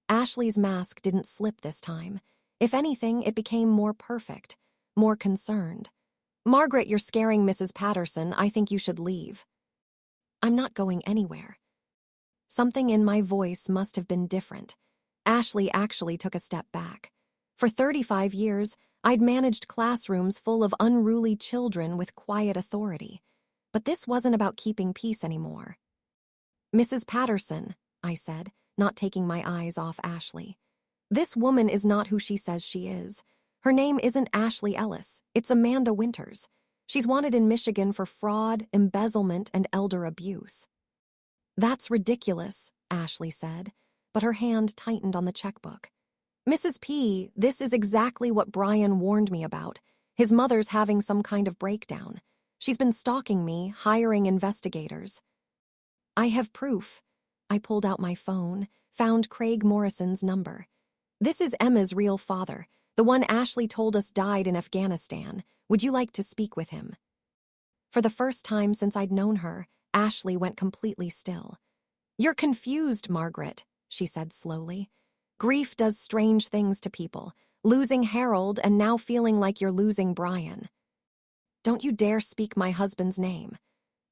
Ashley's mask didn't slip this time. If anything, it became more perfect, more concerned. Margaret, you're scaring Mrs. Patterson. I think you should leave. I'm not going anywhere. Something in my voice must have been different. Ashley actually took a step back. For 35 years, I'd managed classrooms full of unruly children with quiet authority. But this wasn't about keeping peace anymore. Mrs. Patterson, I said, not taking my eyes off Ashley. This woman is not who she says she is. Her name isn't Ashley Ellis. It's Amanda Winters. She's wanted in Michigan for fraud, embezzlement, and elder abuse. That's ridiculous, Ashley said, but her hand tightened on the checkbook. Mrs. P., this is exactly what Brian warned me about. His mother's having some kind of breakdown. She's been stalking me, hiring investigators. I have proof. I pulled out my phone, found Craig Morrison's number. This is Emma's real father, the one Ashley told us died in Afghanistan. Would you like to speak with him? For the first time since I'd known her, Ashley went completely still. You're confused, Margaret, she said slowly. Grief does strange things to people, losing Harold and now feeling like you're losing Brian. Don't you dare speak my husband's name.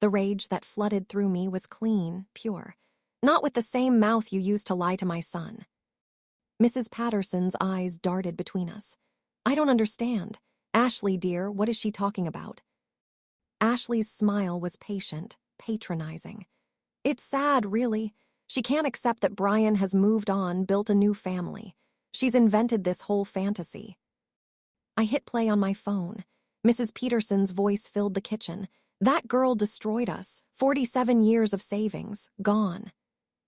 The rage that flooded through me was clean, pure. Not with the same mouth you used to lie to my son. Mrs. Patterson's eyes darted between us. I don't understand. Ashley, dear, what is she talking about? Ashley's smile was patient, patronizing. It's sad, really. She can't accept that Brian has moved on, built a new family. She's invented this whole fantasy. I hit play on my phone. Mrs. Peterson's voice filled the kitchen. That girl destroyed us. 47 years of savings, gone.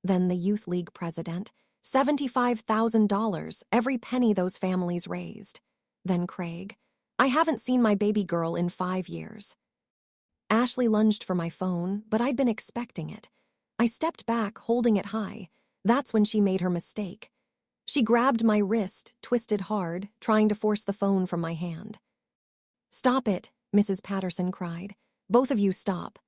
Then the Youth League president. $75,000, every penny those families raised. Then Craig. I haven't seen my baby girl in 5 years. Ashley lunged for my phone, but I'd been expecting it. I stepped back, holding it high. That's when she made her mistake. She grabbed my wrist, twisted hard, trying to force the phone from my hand. Stop it, Mrs. Patterson cried. Both of you stop.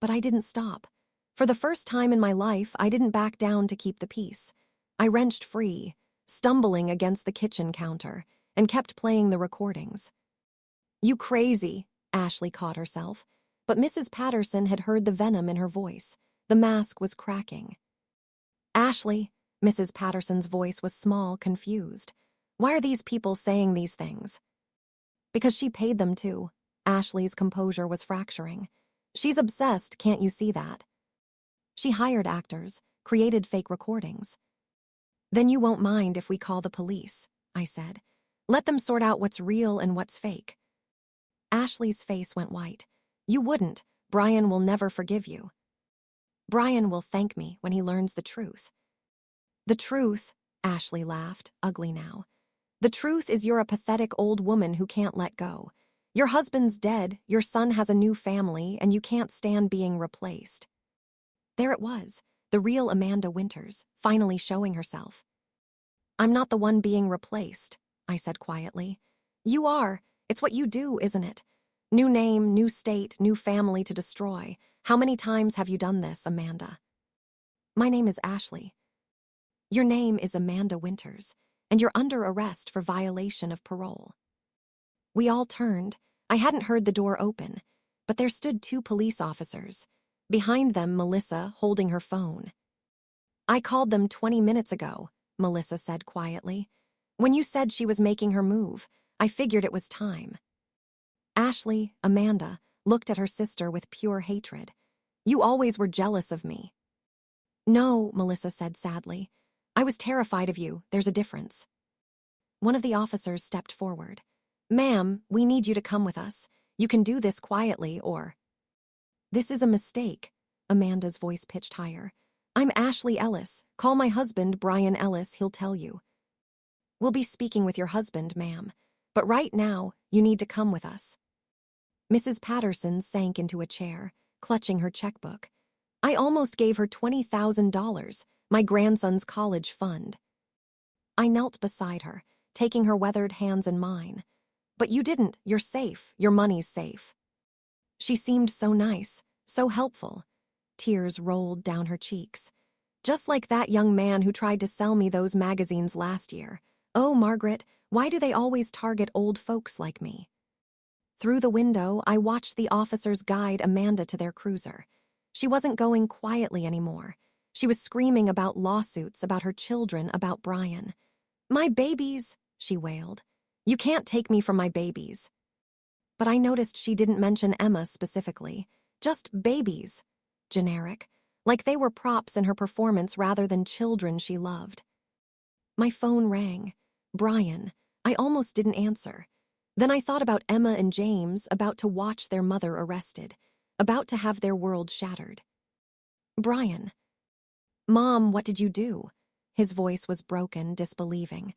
But I didn't stop. For the first time in my life, I didn't back down to keep the peace. I wrenched free, stumbling against the kitchen counter, and kept playing the recordings. You crazy, Ashley caught herself. But Mrs. Patterson had heard the venom in her voice. The mask was cracking. Ashley, Mrs. Patterson's voice was small, confused. Why are these people saying these things? Because she paid them to. Ashley's composure was fracturing. She's obsessed, can't you see that? She hired actors, created fake recordings. Then you won't mind if we call the police, I said. Let them sort out what's real and what's fake. Ashley's face went white. You wouldn't. Brian will never forgive you. Brian will thank me when he learns the truth. The truth, Ashley laughed, ugly now. The truth is you're a pathetic old woman who can't let go. Your husband's dead, your son has a new family, and you can't stand being replaced. There it was, the real Amanda Winters, finally showing herself. I'm not the one being replaced, I said quietly. You are. It's what you do, isn't it? New name, new state, new family to destroy. How many times have you done this, Amanda? My name is Ashley. Your name is Amanda Winters, and you're under arrest for violation of parole. We all turned. I hadn't heard the door open, but there stood 2 police officers. Behind them, Melissa, holding her phone. I called them 20 minutes ago, Melissa said quietly. When you said she was making her move, I figured it was time. Ashley, Amanda, looked at her sister with pure hatred. You always were jealous of me. No, Melissa said sadly. I was terrified of you. There's a difference. One of the officers stepped forward. "Ma'am, we need you to come with us. You can do this quietly or—" "This is a mistake," Amanda's voice pitched higher. "I'm Ashley Ellis. Call my husband, Brian Ellis, he'll tell you." "We'll be speaking with your husband, ma'am. But right now, you need to come with us." Mrs. Patterson sank into a chair, clutching her checkbook. "I almost gave her $20,000, my grandson's college fund." I knelt beside her, taking her weathered hands in mine. "But you didn't. You're safe. Your money's safe." She seemed so nice, so helpful. Tears rolled down her cheeks. "Just like that young man who tried to sell me those magazines last year. Oh, Margaret, why do they always target old folks like me?" Through the window, I watched the officers guide Amanda to their cruiser. She wasn't going quietly anymore. She was screaming about lawsuits, about her children, about Brian. "My babies," she wailed. "You can't take me from my babies." But I noticed she didn't mention Emma specifically. Just babies. Generic. Like they were props in her performance rather than children she loved. My phone rang. Brian. I almost didn't answer. Then I thought about Emma and James, about to watch their mother arrested, about to have their world shattered. "Brian." "Mom, what did you do?" His voice was broken, disbelieving.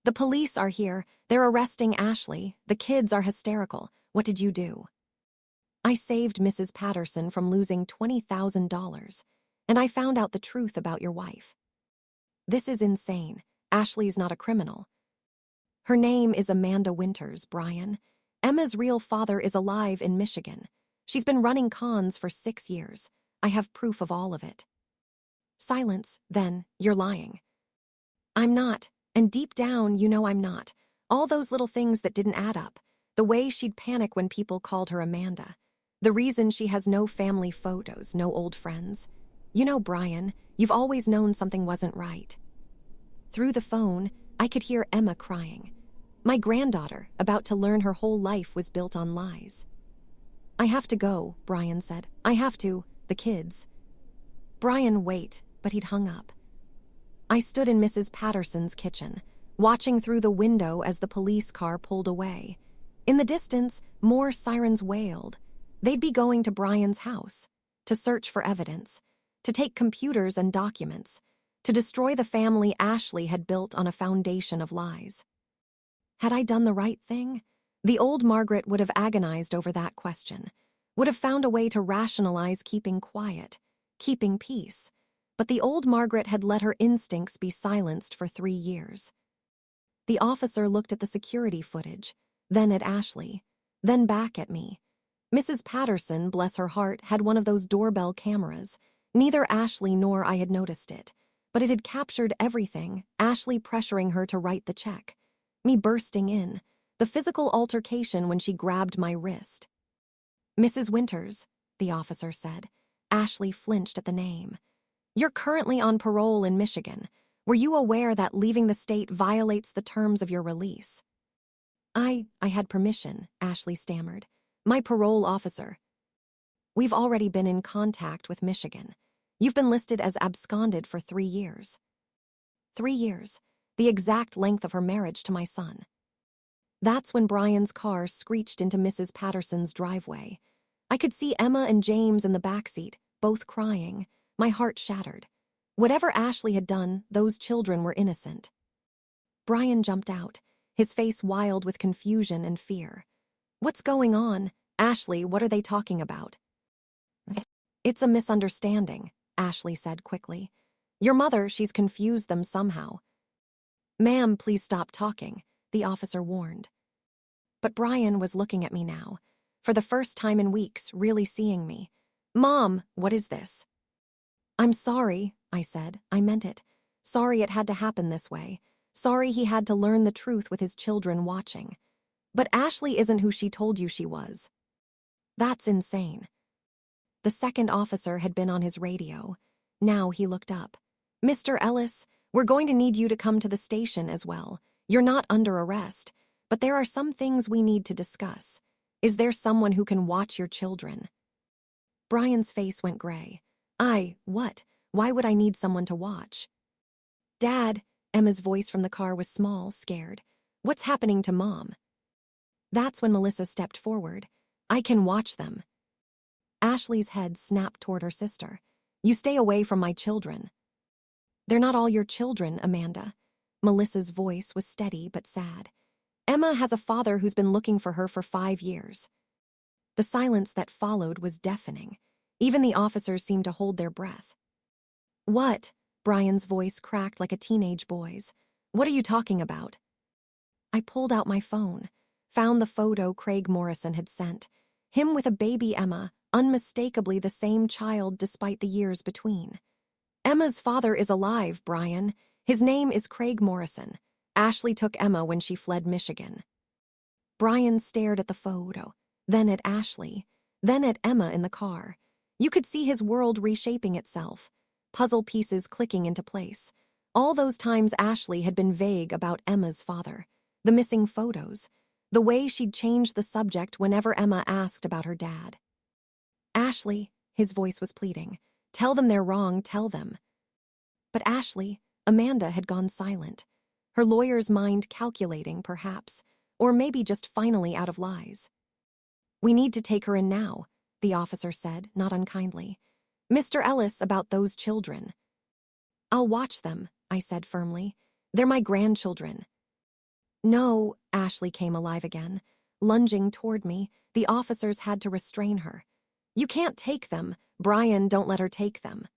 "The police are here. They're arresting Ashley. The kids are hysterical. What did you do?" "I saved Mrs. Patterson from losing $20,000, and I found out the truth about your wife." "This is insane. Ashley's not a criminal." "Her name is Amanda Winters, Brian. Emma's real father is alive in Michigan. She's been running cons for 6 years. I have proof of all of it." Silence. "Then, you're lying." "I'm not, and deep down, you know I'm not. All those little things that didn't add up. The way she'd panic when people called her Amanda. The reason she has no family photos, no old friends. You know, Brian, you've always known something wasn't right." Through the phone, I could hear Emma crying. My granddaughter, about to learn her whole life was built on lies. "I have to go," Brian said. "I have to. The kids." "Brian, wait," but he'd hung up. I stood in Mrs. Patterson's kitchen, watching through the window as the police car pulled away. In the distance, more sirens wailed. They'd be going to Brian's house, to search for evidence, to take computers and documents, to destroy the family Ashley had built on a foundation of lies. Had I done the right thing? The old Margaret would have agonized over that question, would have found a way to rationalize keeping quiet, keeping peace. But the old Margaret had let her instincts be silenced for 3 years. The officer looked at the security footage, then at Ashley, then back at me. Mrs. Patterson, bless her heart, had one of those doorbell cameras. Neither Ashley nor I had noticed it, but it had captured everything, Ashley pressuring her to write the check, me bursting in, the physical altercation when she grabbed my wrist. "Mrs. Winters," the officer said. Ashley flinched at the name. "You're currently on parole in Michigan. Were you aware that leaving the state violates the terms of your release?" I had permission," Ashley stammered. "My parole officer." "We've already been in contact with Michigan. You've been listed as absconded for 3 years." 3 years, the exact length of her marriage to my son. That's when Brian's car screeched into Mrs. Patterson's driveway. I could see Emma and James in the backseat, both crying. My heart shattered. Whatever Ashley had done, those children were innocent. Brian jumped out, his face wild with confusion and fear. "What's going on? Ashley, what are they talking about?" "It's a misunderstanding," Ashley said quickly. "Your mother, she's confused them somehow." "Ma'am, please stop talking," the officer warned. But Brian was looking at me now, for the first time in weeks, really seeing me. "Mom, what is this?" "I'm sorry," I said. "I meant it. Sorry it had to happen this way. Sorry he had to learn the truth with his children watching. But Ashley isn't who she told you she was." "That's insane." The second officer had been on his radio. Now he looked up. "Mr. Ellis, we're going to need you to come to the station as well. You're not under arrest, but there are some things we need to discuss. Is there someone who can watch your children?" Brian's face went gray. What? Why would I need someone to watch?" "Dad," Emma's voice from the car was small, scared. What's happening to Mom? That's when Melissa stepped forward. I can watch them. Ashley's head snapped toward her sister. You stay away from my children. They're not all your children, Amanda. Melissa's voice was steady but sad. Emma has a father who's been looking for her for 5 years. The silence that followed was deafening. Even the officers seemed to hold their breath. What? Brian's voice cracked like a teenage boy's. What are you talking about? I pulled out my phone, found the photo Craig Morrison had sent. Him with a baby Emma, unmistakably the same child despite the years between. Emma's father is alive, Brian. His name is Craig Morrison. Ashley took Emma when she fled Michigan. Brian stared at the photo, then at Ashley, then at Emma in the car. You could see his world reshaping itself, puzzle pieces clicking into place. All those times Ashley had been vague about Emma's father, the missing photos, the way she'd changed the subject whenever Emma asked about her dad. Ashley, his voice was pleading, tell them they're wrong, tell them. But Ashley, Amanda had gone silent, her lawyer's mind calculating, perhaps, or maybe just finally out of lies. We need to take her in now, the officer said, not unkindly. Mr. Ellis, about those children. I'll watch them, I said firmly. They're my grandchildren. No, Ashley came alive again. Lunging toward me, the officers had to restrain her. You can't take them. Brian, don't let her take them.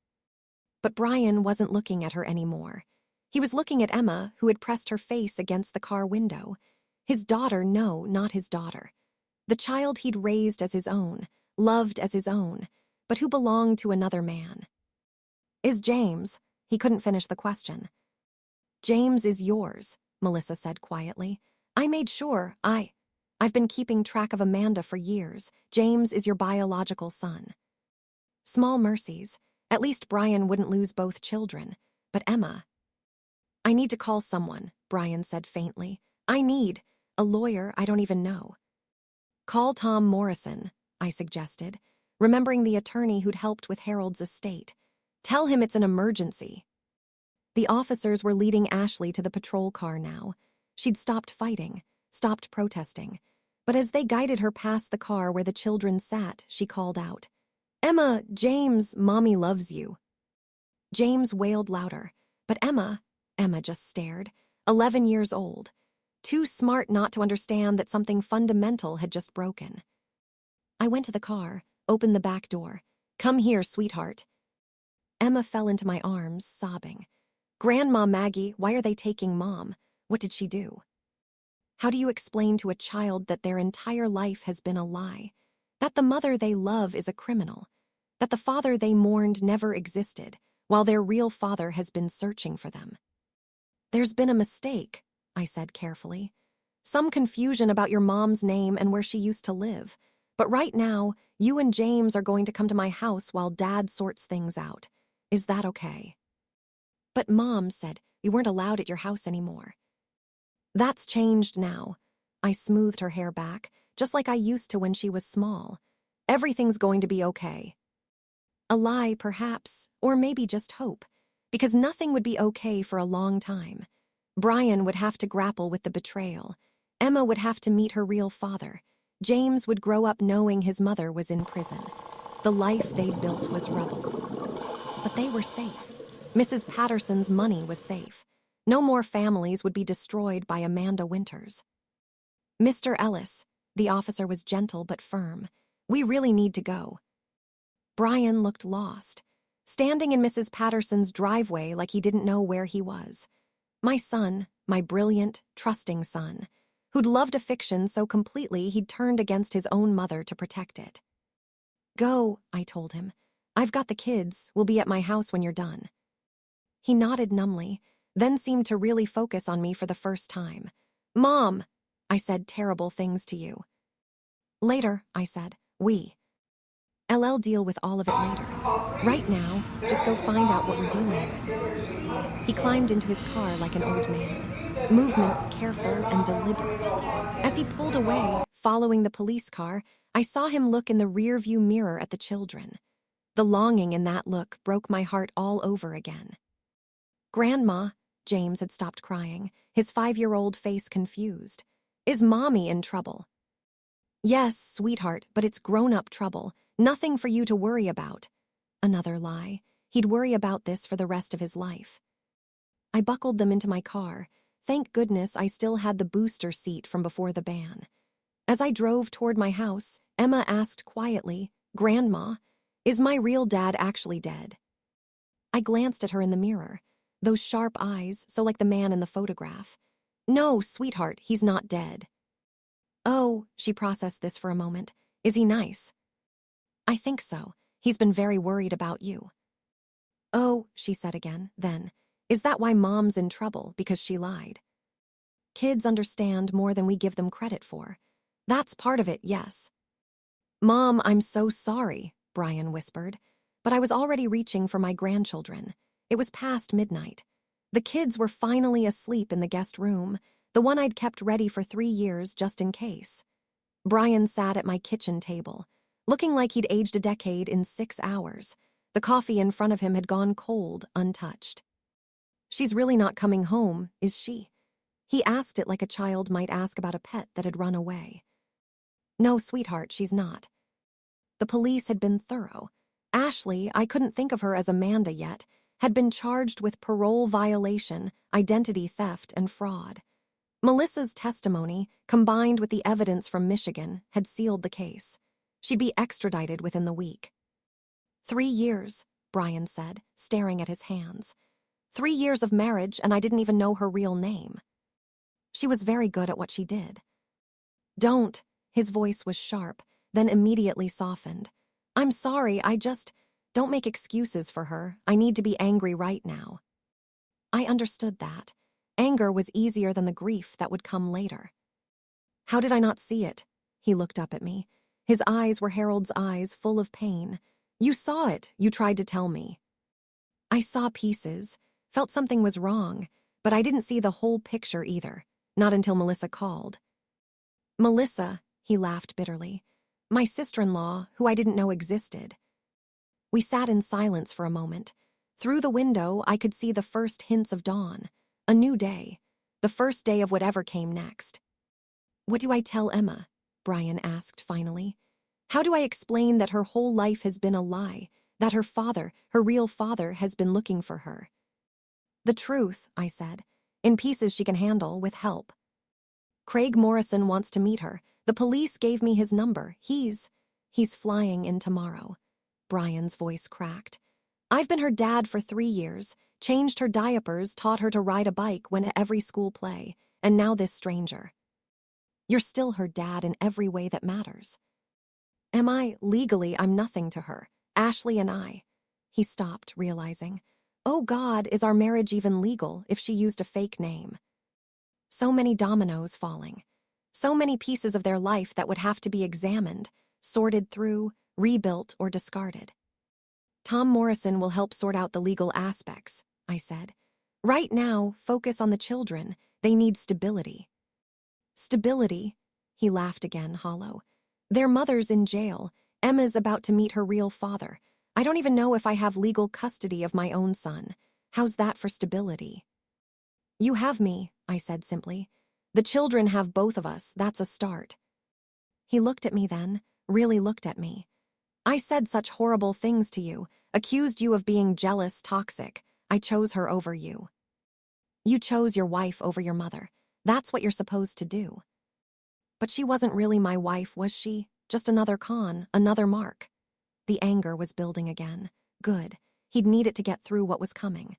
But Brian wasn't looking at her anymore. He was looking at Emma, who had pressed her face against the car window. His daughter, no, not his daughter. The child he'd raised as his own, loved as his own, but who belonged to another man. Is James? He couldn't finish the question. James is yours, Melissa said quietly. I made sure. I've been keeping track of Amanda for years. James is your biological son. Small mercies. At least Brian wouldn't lose both children. But Emma... I need to call someone, Brian said faintly. I need a lawyer I don't even know. Call Tom Morrison, I suggested, remembering the attorney who'd helped with Harold's estate. Tell him it's an emergency. The officers were leading Ashley to the patrol car now. She'd stopped fighting, stopped protesting. But as they guided her past the car where the children sat, she called out, Emma, James, Mommy loves you. James wailed louder, but Emma just stared, 11 years old, too smart not to understand that something fundamental had just broken. I went to the car, opened the back door. Come here, sweetheart. Emma fell into my arms, sobbing. Grandma Maggie, why are they taking Mom? What did she do? How do you explain to a child that their entire life has been a lie? That the mother they love is a criminal? That the father they mourned never existed, while their real father has been searching for them? There's been a mistake, I said carefully. Some confusion about your mom's name and where she used to live. But right now, you and James are going to come to my house while Dad sorts things out. Is that okay? But Mom said you weren't allowed at your house anymore. That's changed now. I smoothed her hair back, just like I used to when she was small. Everything's going to be okay. A lie, perhaps, or maybe just hope, because nothing would be okay for a long time. Brian would have to grapple with the betrayal. Emma would have to meet her real father. James would grow up knowing his mother was in prison. The life they'd built was rubble. But they were safe. Mrs. Patterson's money was safe. No more families would be destroyed by Amanda Winters. Mr. Ellis, the officer was gentle but firm. We really need to go. Brian looked lost, standing in Mrs. Patterson's driveway like he didn't know where he was. My son, my brilliant, trusting son, who'd loved a fiction so completely he'd turned against his own mother to protect it. Go, I told him. I've got the kids. We'll be at my house when you're done. He nodded numbly, then seemed to really focus on me for the first time. Mom, I said terrible things to you. Later, I said, I'll deal with all of it later. Right now, just go find out what we're dealing with. He climbed into his car like an old man, movements careful and deliberate. As he pulled away, following the police car, I saw him look in the rearview mirror at the children. The longing in that look broke my heart all over again. Grandma, James had stopped crying, his 5-year-old face confused. Is Mommy in trouble? Yes, sweetheart, but it's grown-up trouble. Nothing for you to worry about. Another lie. He'd worry about this for the rest of his life. I buckled them into my car. Thank goodness I still had the booster seat from before the ban. As I drove toward my house, Emma asked quietly, Grandma, is my real dad actually dead? I glanced at her in the mirror. Those sharp eyes, so like the man in the photograph. No, sweetheart, he's not dead. Oh, she processed this for a moment. Is he nice? I think so. He's been very worried about you. Oh, she said again, then. Is that why Mom's in trouble, because she lied? Kids understand more than we give them credit for. That's part of it, yes. Mom, I'm so sorry, Brian whispered. But I was already reaching for my grandchildren. It was past midnight. The kids were finally asleep in the guest room, the one I'd kept ready for 3 years just in case. Brian sat at my kitchen table, looking like he'd aged a decade in 6 hours. The coffee in front of him had gone cold, untouched. She's really not coming home, is she? He asked it like a child might ask about a pet that had run away. No, sweetheart, she's not. The police had been thorough. Ashley, I couldn't think of her as Amanda yet, had been charged with parole violation, identity theft, and fraud. Melissa's testimony, combined with the evidence from Michigan, had sealed the case. She'd be extradited within the week. 3 years, Brian said, staring at his hands. 3 years of marriage, and I didn't even know her real name. She was very good at what she did. Don't, his voice was sharp, then immediately softened. I'm sorry, don't make excuses for her. I need to be angry right now. I understood that. Anger was easier than the grief that would come later. How did I not see it? He looked up at me. His eyes were Harold's eyes, full of pain. You saw it, you tried to tell me. I saw pieces, felt something was wrong, but I didn't see the whole picture either, not until Melissa called. Melissa, he laughed bitterly. My sister-in-law, who I didn't know existed. We sat in silence for a moment. Through the window, I could see the first hints of dawn. A new day. The first day of whatever came next. What do I tell Emma? Brian asked finally. How do I explain that her whole life has been a lie, that her father, her real father, has been looking for her? The truth, I said, in pieces she can handle with help. Craig Morrison wants to meet her. The police gave me his number. He's flying in tomorrow. Brian's voice cracked. I've been her dad for 3 years, changed her diapers, taught her to ride a bike, went to every school play, and now this stranger. You're still her dad in every way that matters. Am I? Legally, I'm nothing to her. Ashley and I. He stopped, realizing. Oh God, is our marriage even legal if she used a fake name? So many dominoes falling. So many pieces of their life that would have to be examined, sorted through, rebuilt, or discarded. Tom Morrison will help sort out the legal aspects, I said. Right now, focus on the children. They need stability. Stability? He laughed again, hollow. Their mother's in jail. Emma's about to meet her real father. I don't even know if I have legal custody of my own son. How's that for stability? You have me, I said simply. The children have both of us. That's a start. He looked at me then, really looked at me. I said such horrible things to you, accused you of being jealous, toxic. I chose her over you. You chose your wife over your mother. That's what you're supposed to do. But she wasn't really my wife, was she? Just another con, another mark. The anger was building again. Good. He'd need it to get through what was coming.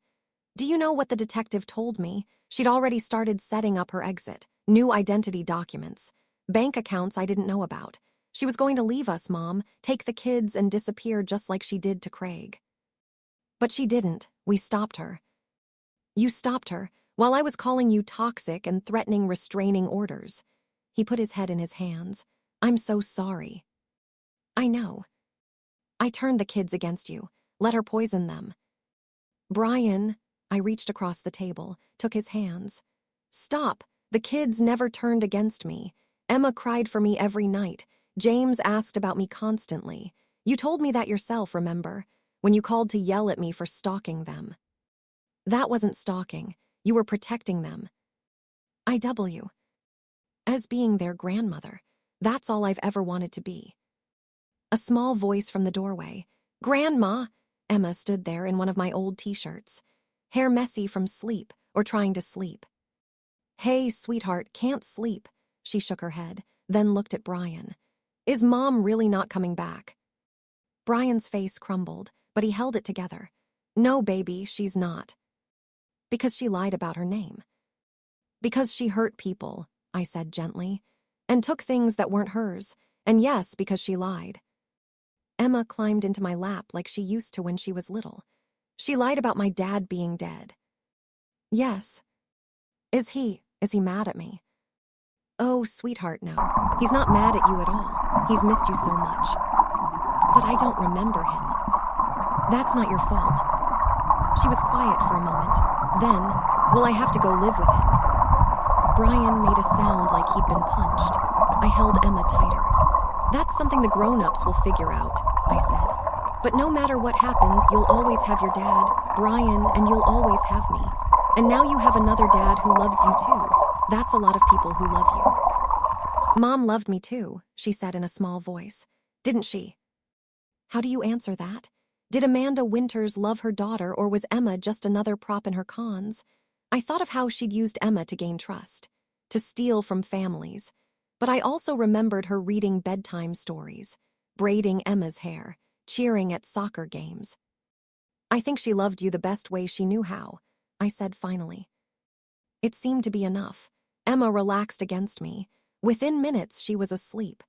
Do you know what the detective told me? She'd already started setting up her exit. New identity documents. Bank accounts I didn't know about. She was going to leave us, Mom, take the kids and disappear just like she did to Craig. But she didn't. We stopped her. You stopped her, while I was calling you toxic and threatening restraining orders. He put his head in his hands. I'm so sorry. I know. I turned the kids against you, let her poison them. Brian, I reached across the table, took his hands. Stop. The kids never turned against me. Emma cried for me every night. James asked about me constantly. You told me that yourself, remember? When you called to yell at me for stalking them. That wasn't stalking. You were protecting them. IW. As being their grandmother, that's all I've ever wanted to be. A small voice from the doorway. Grandma! Emma stood there in one of my old t-shirts, hair messy from sleep or trying to sleep. Hey, sweetheart, can't sleep. She shook her head, then looked at Brian. Is Mom really not coming back? Brian's face crumbled, but he held it together. No, baby, she's not. Because she lied about her name. Because she hurt people, I said gently, and took things that weren't hers, and yes, because she lied. Emma climbed into my lap like she used to when she was little. She lied about my dad being dead. Yes. Is he mad at me? Oh, sweetheart, no. He's not mad at you at all. He's missed you so much. But I don't remember him. That's not your fault. She was quiet for a moment. Then, will I have to go live with him? Brian made a sound like he'd been punched. I held Emma tighter. That's something the grown-ups will figure out, I said. But no matter what happens, you'll always have your dad, Brian, and you'll always have me. And now you have another dad who loves you too. That's a lot of people who love you. Mom loved me too, she said in a small voice. Didn't she? How do you answer that? Did Amanda Winters love her daughter, or was Emma just another prop in her cons? I thought of how she'd used Emma to gain trust, to steal from families. But I also remembered her reading bedtime stories, braiding Emma's hair, cheering at soccer games. I think she loved you the best way she knew how, I said finally. It seemed to be enough. Emma relaxed against me. Within minutes, she was asleep.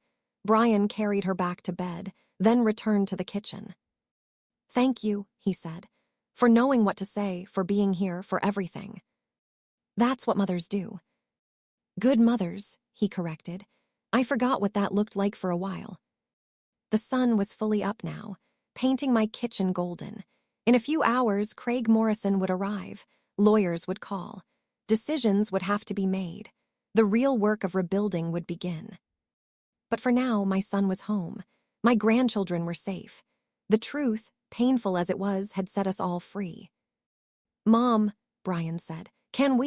Brian carried her back to bed, then returned to the kitchen. Thank you, he said, for knowing what to say, for being here, for everything. That's what mothers do. Good mothers, he corrected. I forgot what that looked like for a while. The sun was fully up now, painting my kitchen golden. In a few hours, Craig Morrison would arrive. Lawyers would call. Decisions would have to be made. The real work of rebuilding would begin. But for now, my son was home. My grandchildren were safe. The truth, painful as it was, had set us all free. Mom, Brian said, can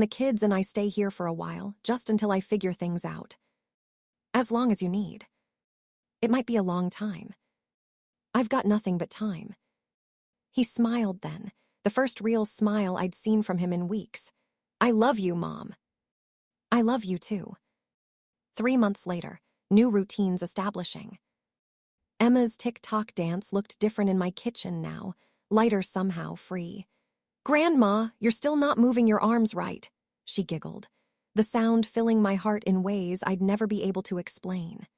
the kids and I stay here for a while, just until I figure things out? As long as you need. It might be a long time. I've got nothing but time. He smiled then, the first real smile I'd seen from him in weeks. I love you, Mom. I love you too. 3 months later, new routines establishing. Emma's tick-tock dance looked different in my kitchen now, lighter somehow, free. Grandma, you're still not moving your arms right, she giggled, the sound filling my heart in ways I'd never be able to explain.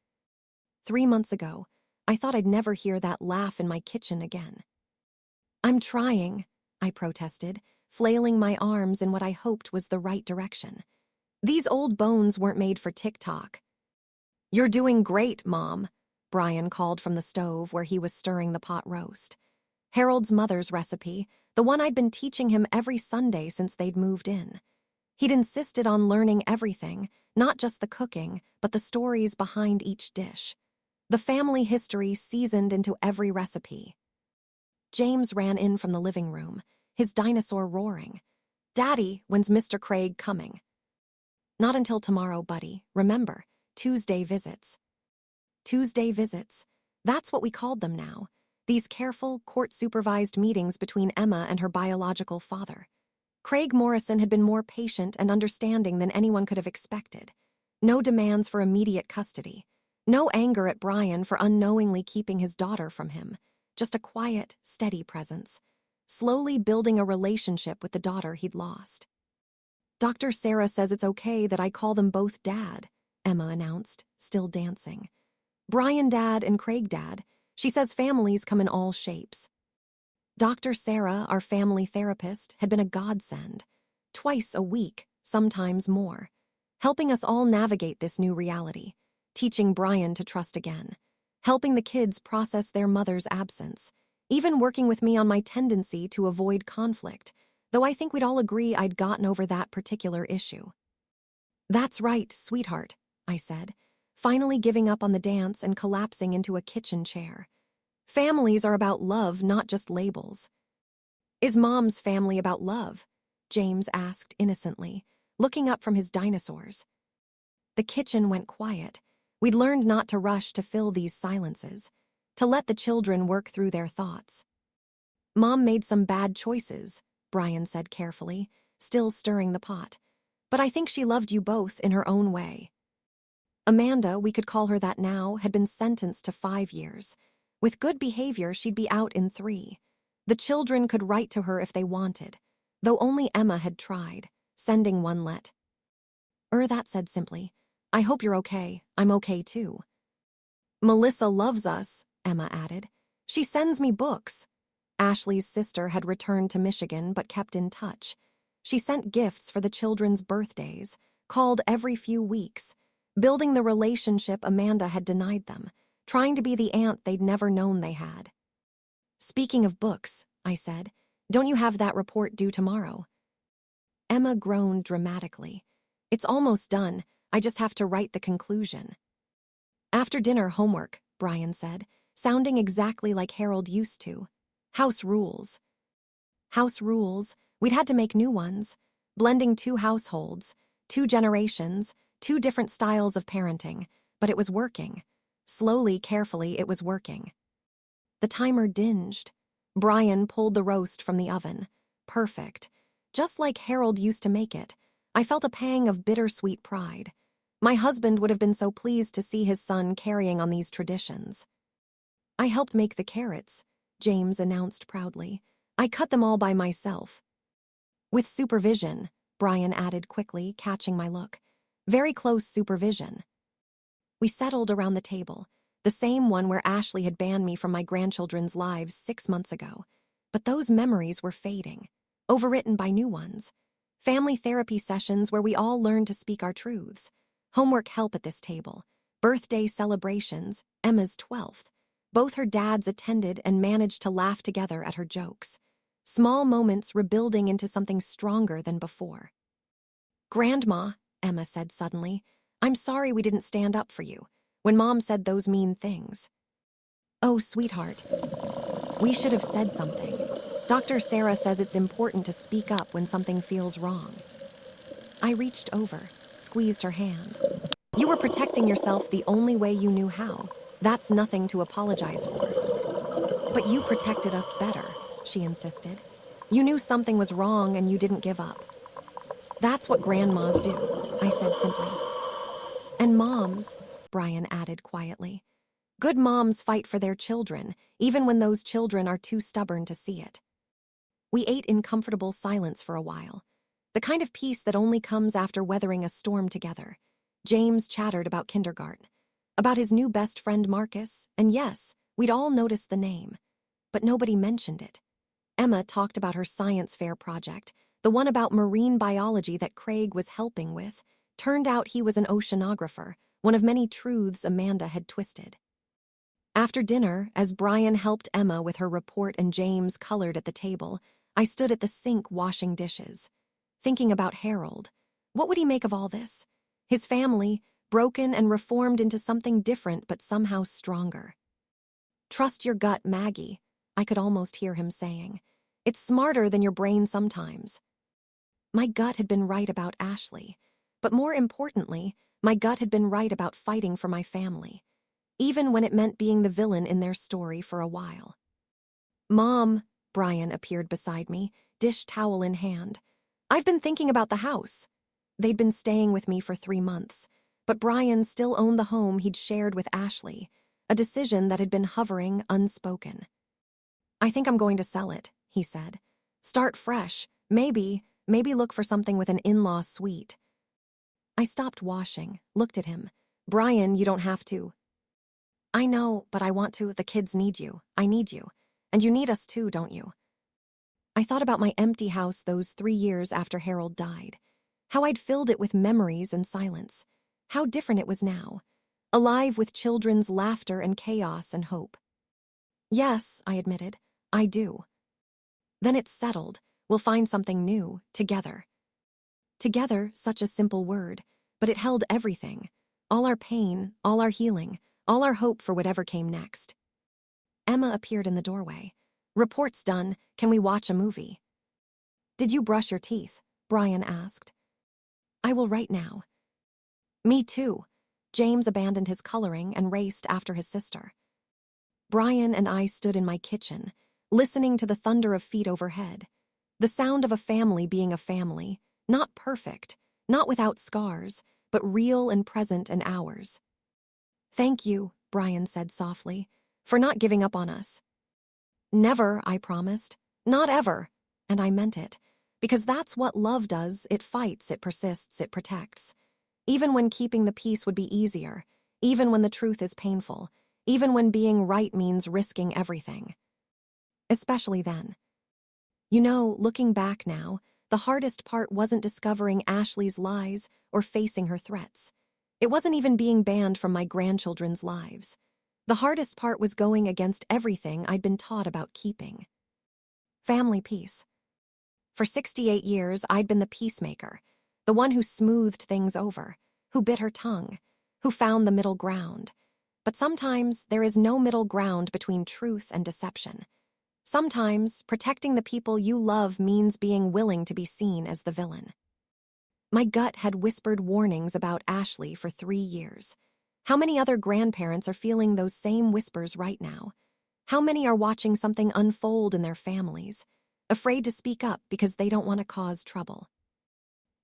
3 months ago, I thought I'd never hear that laugh in my kitchen again. I'm trying, I protested, flailing my arms in what I hoped was the right direction. These old bones weren't made for tick-tock. You're doing great, Mom, Brian called from the stove where he was stirring the pot roast. Harold's mother's recipe, the one I'd been teaching him every Sunday since they'd moved in. He'd insisted on learning everything, not just the cooking, but the stories behind each dish. The family history seasoned into every recipe. James ran in from the living room, his dinosaur roaring. Daddy, when's Mr. Craig coming? Not until tomorrow, buddy. Remember, Tuesday visits. Tuesday visits. That's what we called them now. These careful, court-supervised meetings between Emma and her biological father. Craig Morrison had been more patient and understanding than anyone could have expected. No demands for immediate custody. No anger at Brian for unknowingly keeping his daughter from him. Just a quiet, steady presence. Slowly building a relationship with the daughter he'd lost. Dr. Sarah says it's okay that I call them both Dad, Emma announced, still dancing. Brian Dad and Craig Dad. She says families come in all shapes. Dr. Sarah, our family therapist, had been a godsend. Twice a week, sometimes more. Helping us all navigate this new reality. Teaching Brian to trust again. Helping the kids process their mother's absence. Even working with me on my tendency to avoid conflict, though I think we'd all agree I'd gotten over that particular issue. That's right, sweetheart, I said, finally giving up on the dance and collapsing into a kitchen chair. Families are about love, not just labels. Is Mom's family about love? James asked innocently, looking up from his dinosaurs. The kitchen went quiet. We'd learned not to rush to fill these silences, to let the children work through their thoughts. Mom made some bad choices, Brian said carefully, still stirring the pot. But I think she loved you both in her own way. Amanda, we could call her that now, had been sentenced to 5 years. With good behavior, she'd be out in 3. The children could write to her if they wanted, though only Emma had tried, sending one let. That said simply, I hope you're okay. I'm okay too. Melissa loves us, Emma added. She sends me books. Ashley's sister had returned to Michigan but kept in touch. She sent gifts for the children's birthdays, called every few weeks, building the relationship Amanda had denied them, trying to be the aunt they'd never known they had. Speaking of books, I said, don't you have that report due tomorrow? Emma groaned dramatically. It's almost done. I just have to write the conclusion. After dinner homework, Brian said, sounding exactly like Harold used to. House rules. House rules. We'd had to make new ones, blending 2 households, 2 generations, 2 different styles of parenting, but it was working. Slowly, carefully, it was working. The timer dinged. Brian pulled the roast from the oven. Perfect. Just like Harold used to make it. I felt a pang of bittersweet pride. My husband would have been so pleased to see his son carrying on these traditions. I helped make the carrots, James announced proudly. I cut them all by myself. With supervision, Brian added quickly, catching my look. Very close supervision. We settled around the table, the same one where Ashley had banned me from my grandchildren's lives 6 months ago. But those memories were fading, overwritten by new ones. Family therapy sessions where we all learned to speak our truths. Homework help at this table. Birthday celebrations, Emma's 12th. Both her dads attended and managed to laugh together at her jokes. Small moments rebuilding into something stronger than before. Grandma, Emma said suddenly, I'm sorry we didn't stand up for you when Mom said those mean things. Oh, sweetheart, we should have said something. Dr. Sarah says it's important to speak up when something feels wrong. I reached over, squeezed her hand. You were protecting yourself the only way you knew how. That's nothing to apologize for. But you protected us better, she insisted. You knew something was wrong and you didn't give up. That's what grandmas do, I said simply. And moms, Brian added quietly. Good moms fight for their children, even when those children are too stubborn to see it. We ate in comfortable silence for a while, the kind of peace that only comes after weathering a storm together. James chattered about kindergarten, about his new best friend Marcus, and yes, we'd all noticed the name, but nobody mentioned it. Emma talked about her science fair project, the one about marine biology that Craig was helping with. Turned out he was an oceanographer, one of many truths Amanda had twisted. After dinner, as Brian helped Emma with her report and James colored at the table, I stood at the sink washing dishes, thinking about Harold. What would he make of all this? His family, broken and reformed into something different but somehow stronger. Trust your gut, Maggie, I could almost hear him saying. It's smarter than your brain sometimes. My gut had been right about Ashley, but more importantly, my gut had been right about fighting for my family, even when it meant being the villain in their story for a while. Mom, Brian appeared beside me, dish towel in hand. I've been thinking about the house. They'd been staying with me for 3 months, but Brian still owned the home he'd shared with Ashley, a decision that had been hovering unspoken. I think I'm going to sell it, he said. Start fresh, maybe look for something with an in-law suite. I stopped washing, looked at him. Brian, you don't have to. I know, but I want to. The kids need you. I need you. And you need us too, don't you? I thought about my empty house those 3 years after Harold died. How I'd filled it with memories and silence. How different it was now. Alive with children's laughter and chaos and hope. Yes, I admitted. I do. Then it's settled. We'll find something new, together. Together, such a simple word, but it held everything. All our pain, all our healing, all our hope for whatever came next. Emma appeared in the doorway. Report's done. Can we watch a movie? Did you brush your teeth? Brian asked. I will right now. Me too. James abandoned his coloring and raced after his sister. Brian and I stood in my kitchen, listening to the thunder of feet overhead. The sound of a family being a family, not perfect, not without scars, but real and present in ours. Thank you, Brian said softly, for not giving up on us. Never, I promised. Not ever. And I meant it. Because that's what love does. It fights, it persists, it protects. Even when keeping the peace would be easier, even when the truth is painful, even when being right means risking everything. Especially then. You know, looking back now, the hardest part wasn't discovering Ashley's lies or facing her threats. It wasn't even being banned from my grandchildren's lives. The hardest part was going against everything I'd been taught about keeping. Family peace. For 68 years, I'd been the peacemaker, the one who smoothed things over, who bit her tongue, who found the middle ground. But sometimes there is no middle ground between truth and deception. Sometimes protecting the people you love means being willing to be seen as the villain. My gut had whispered warnings about Ashley for 3 years. How many other grandparents are feeling those same whispers right now? How many are watching something unfold in their families, afraid to speak up because they don't want to cause trouble?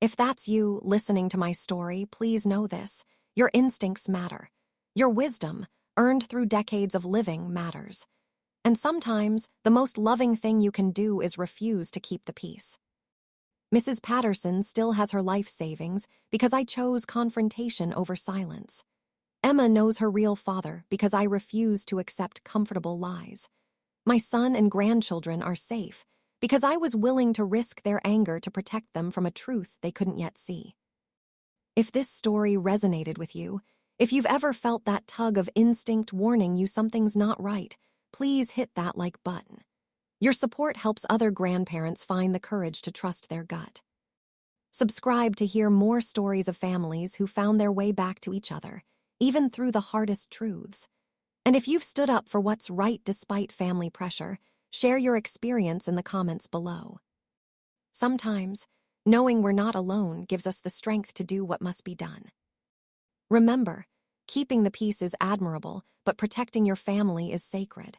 If that's you listening to my story, please know this. Your instincts matter. Your wisdom, earned through decades of living, matters. And sometimes, the most loving thing you can do is refuse to keep the peace. Mrs. Patterson still has her life savings because I chose confrontation over silence. Emma knows her real father because I refuse to accept comfortable lies. My son and grandchildren are safe because I was willing to risk their anger to protect them from a truth they couldn't yet see. If this story resonated with you, if you've ever felt that tug of instinct warning you something's not right, please hit that like button. Your support helps other grandparents find the courage to trust their gut. Subscribe to hear more stories of families who found their way back to each other, even through the hardest truths. And if you've stood up for what's right despite family pressure, share your experience in the comments below. Sometimes, knowing we're not alone gives us the strength to do what must be done. Remember, keeping the peace is admirable, but protecting your family is sacred.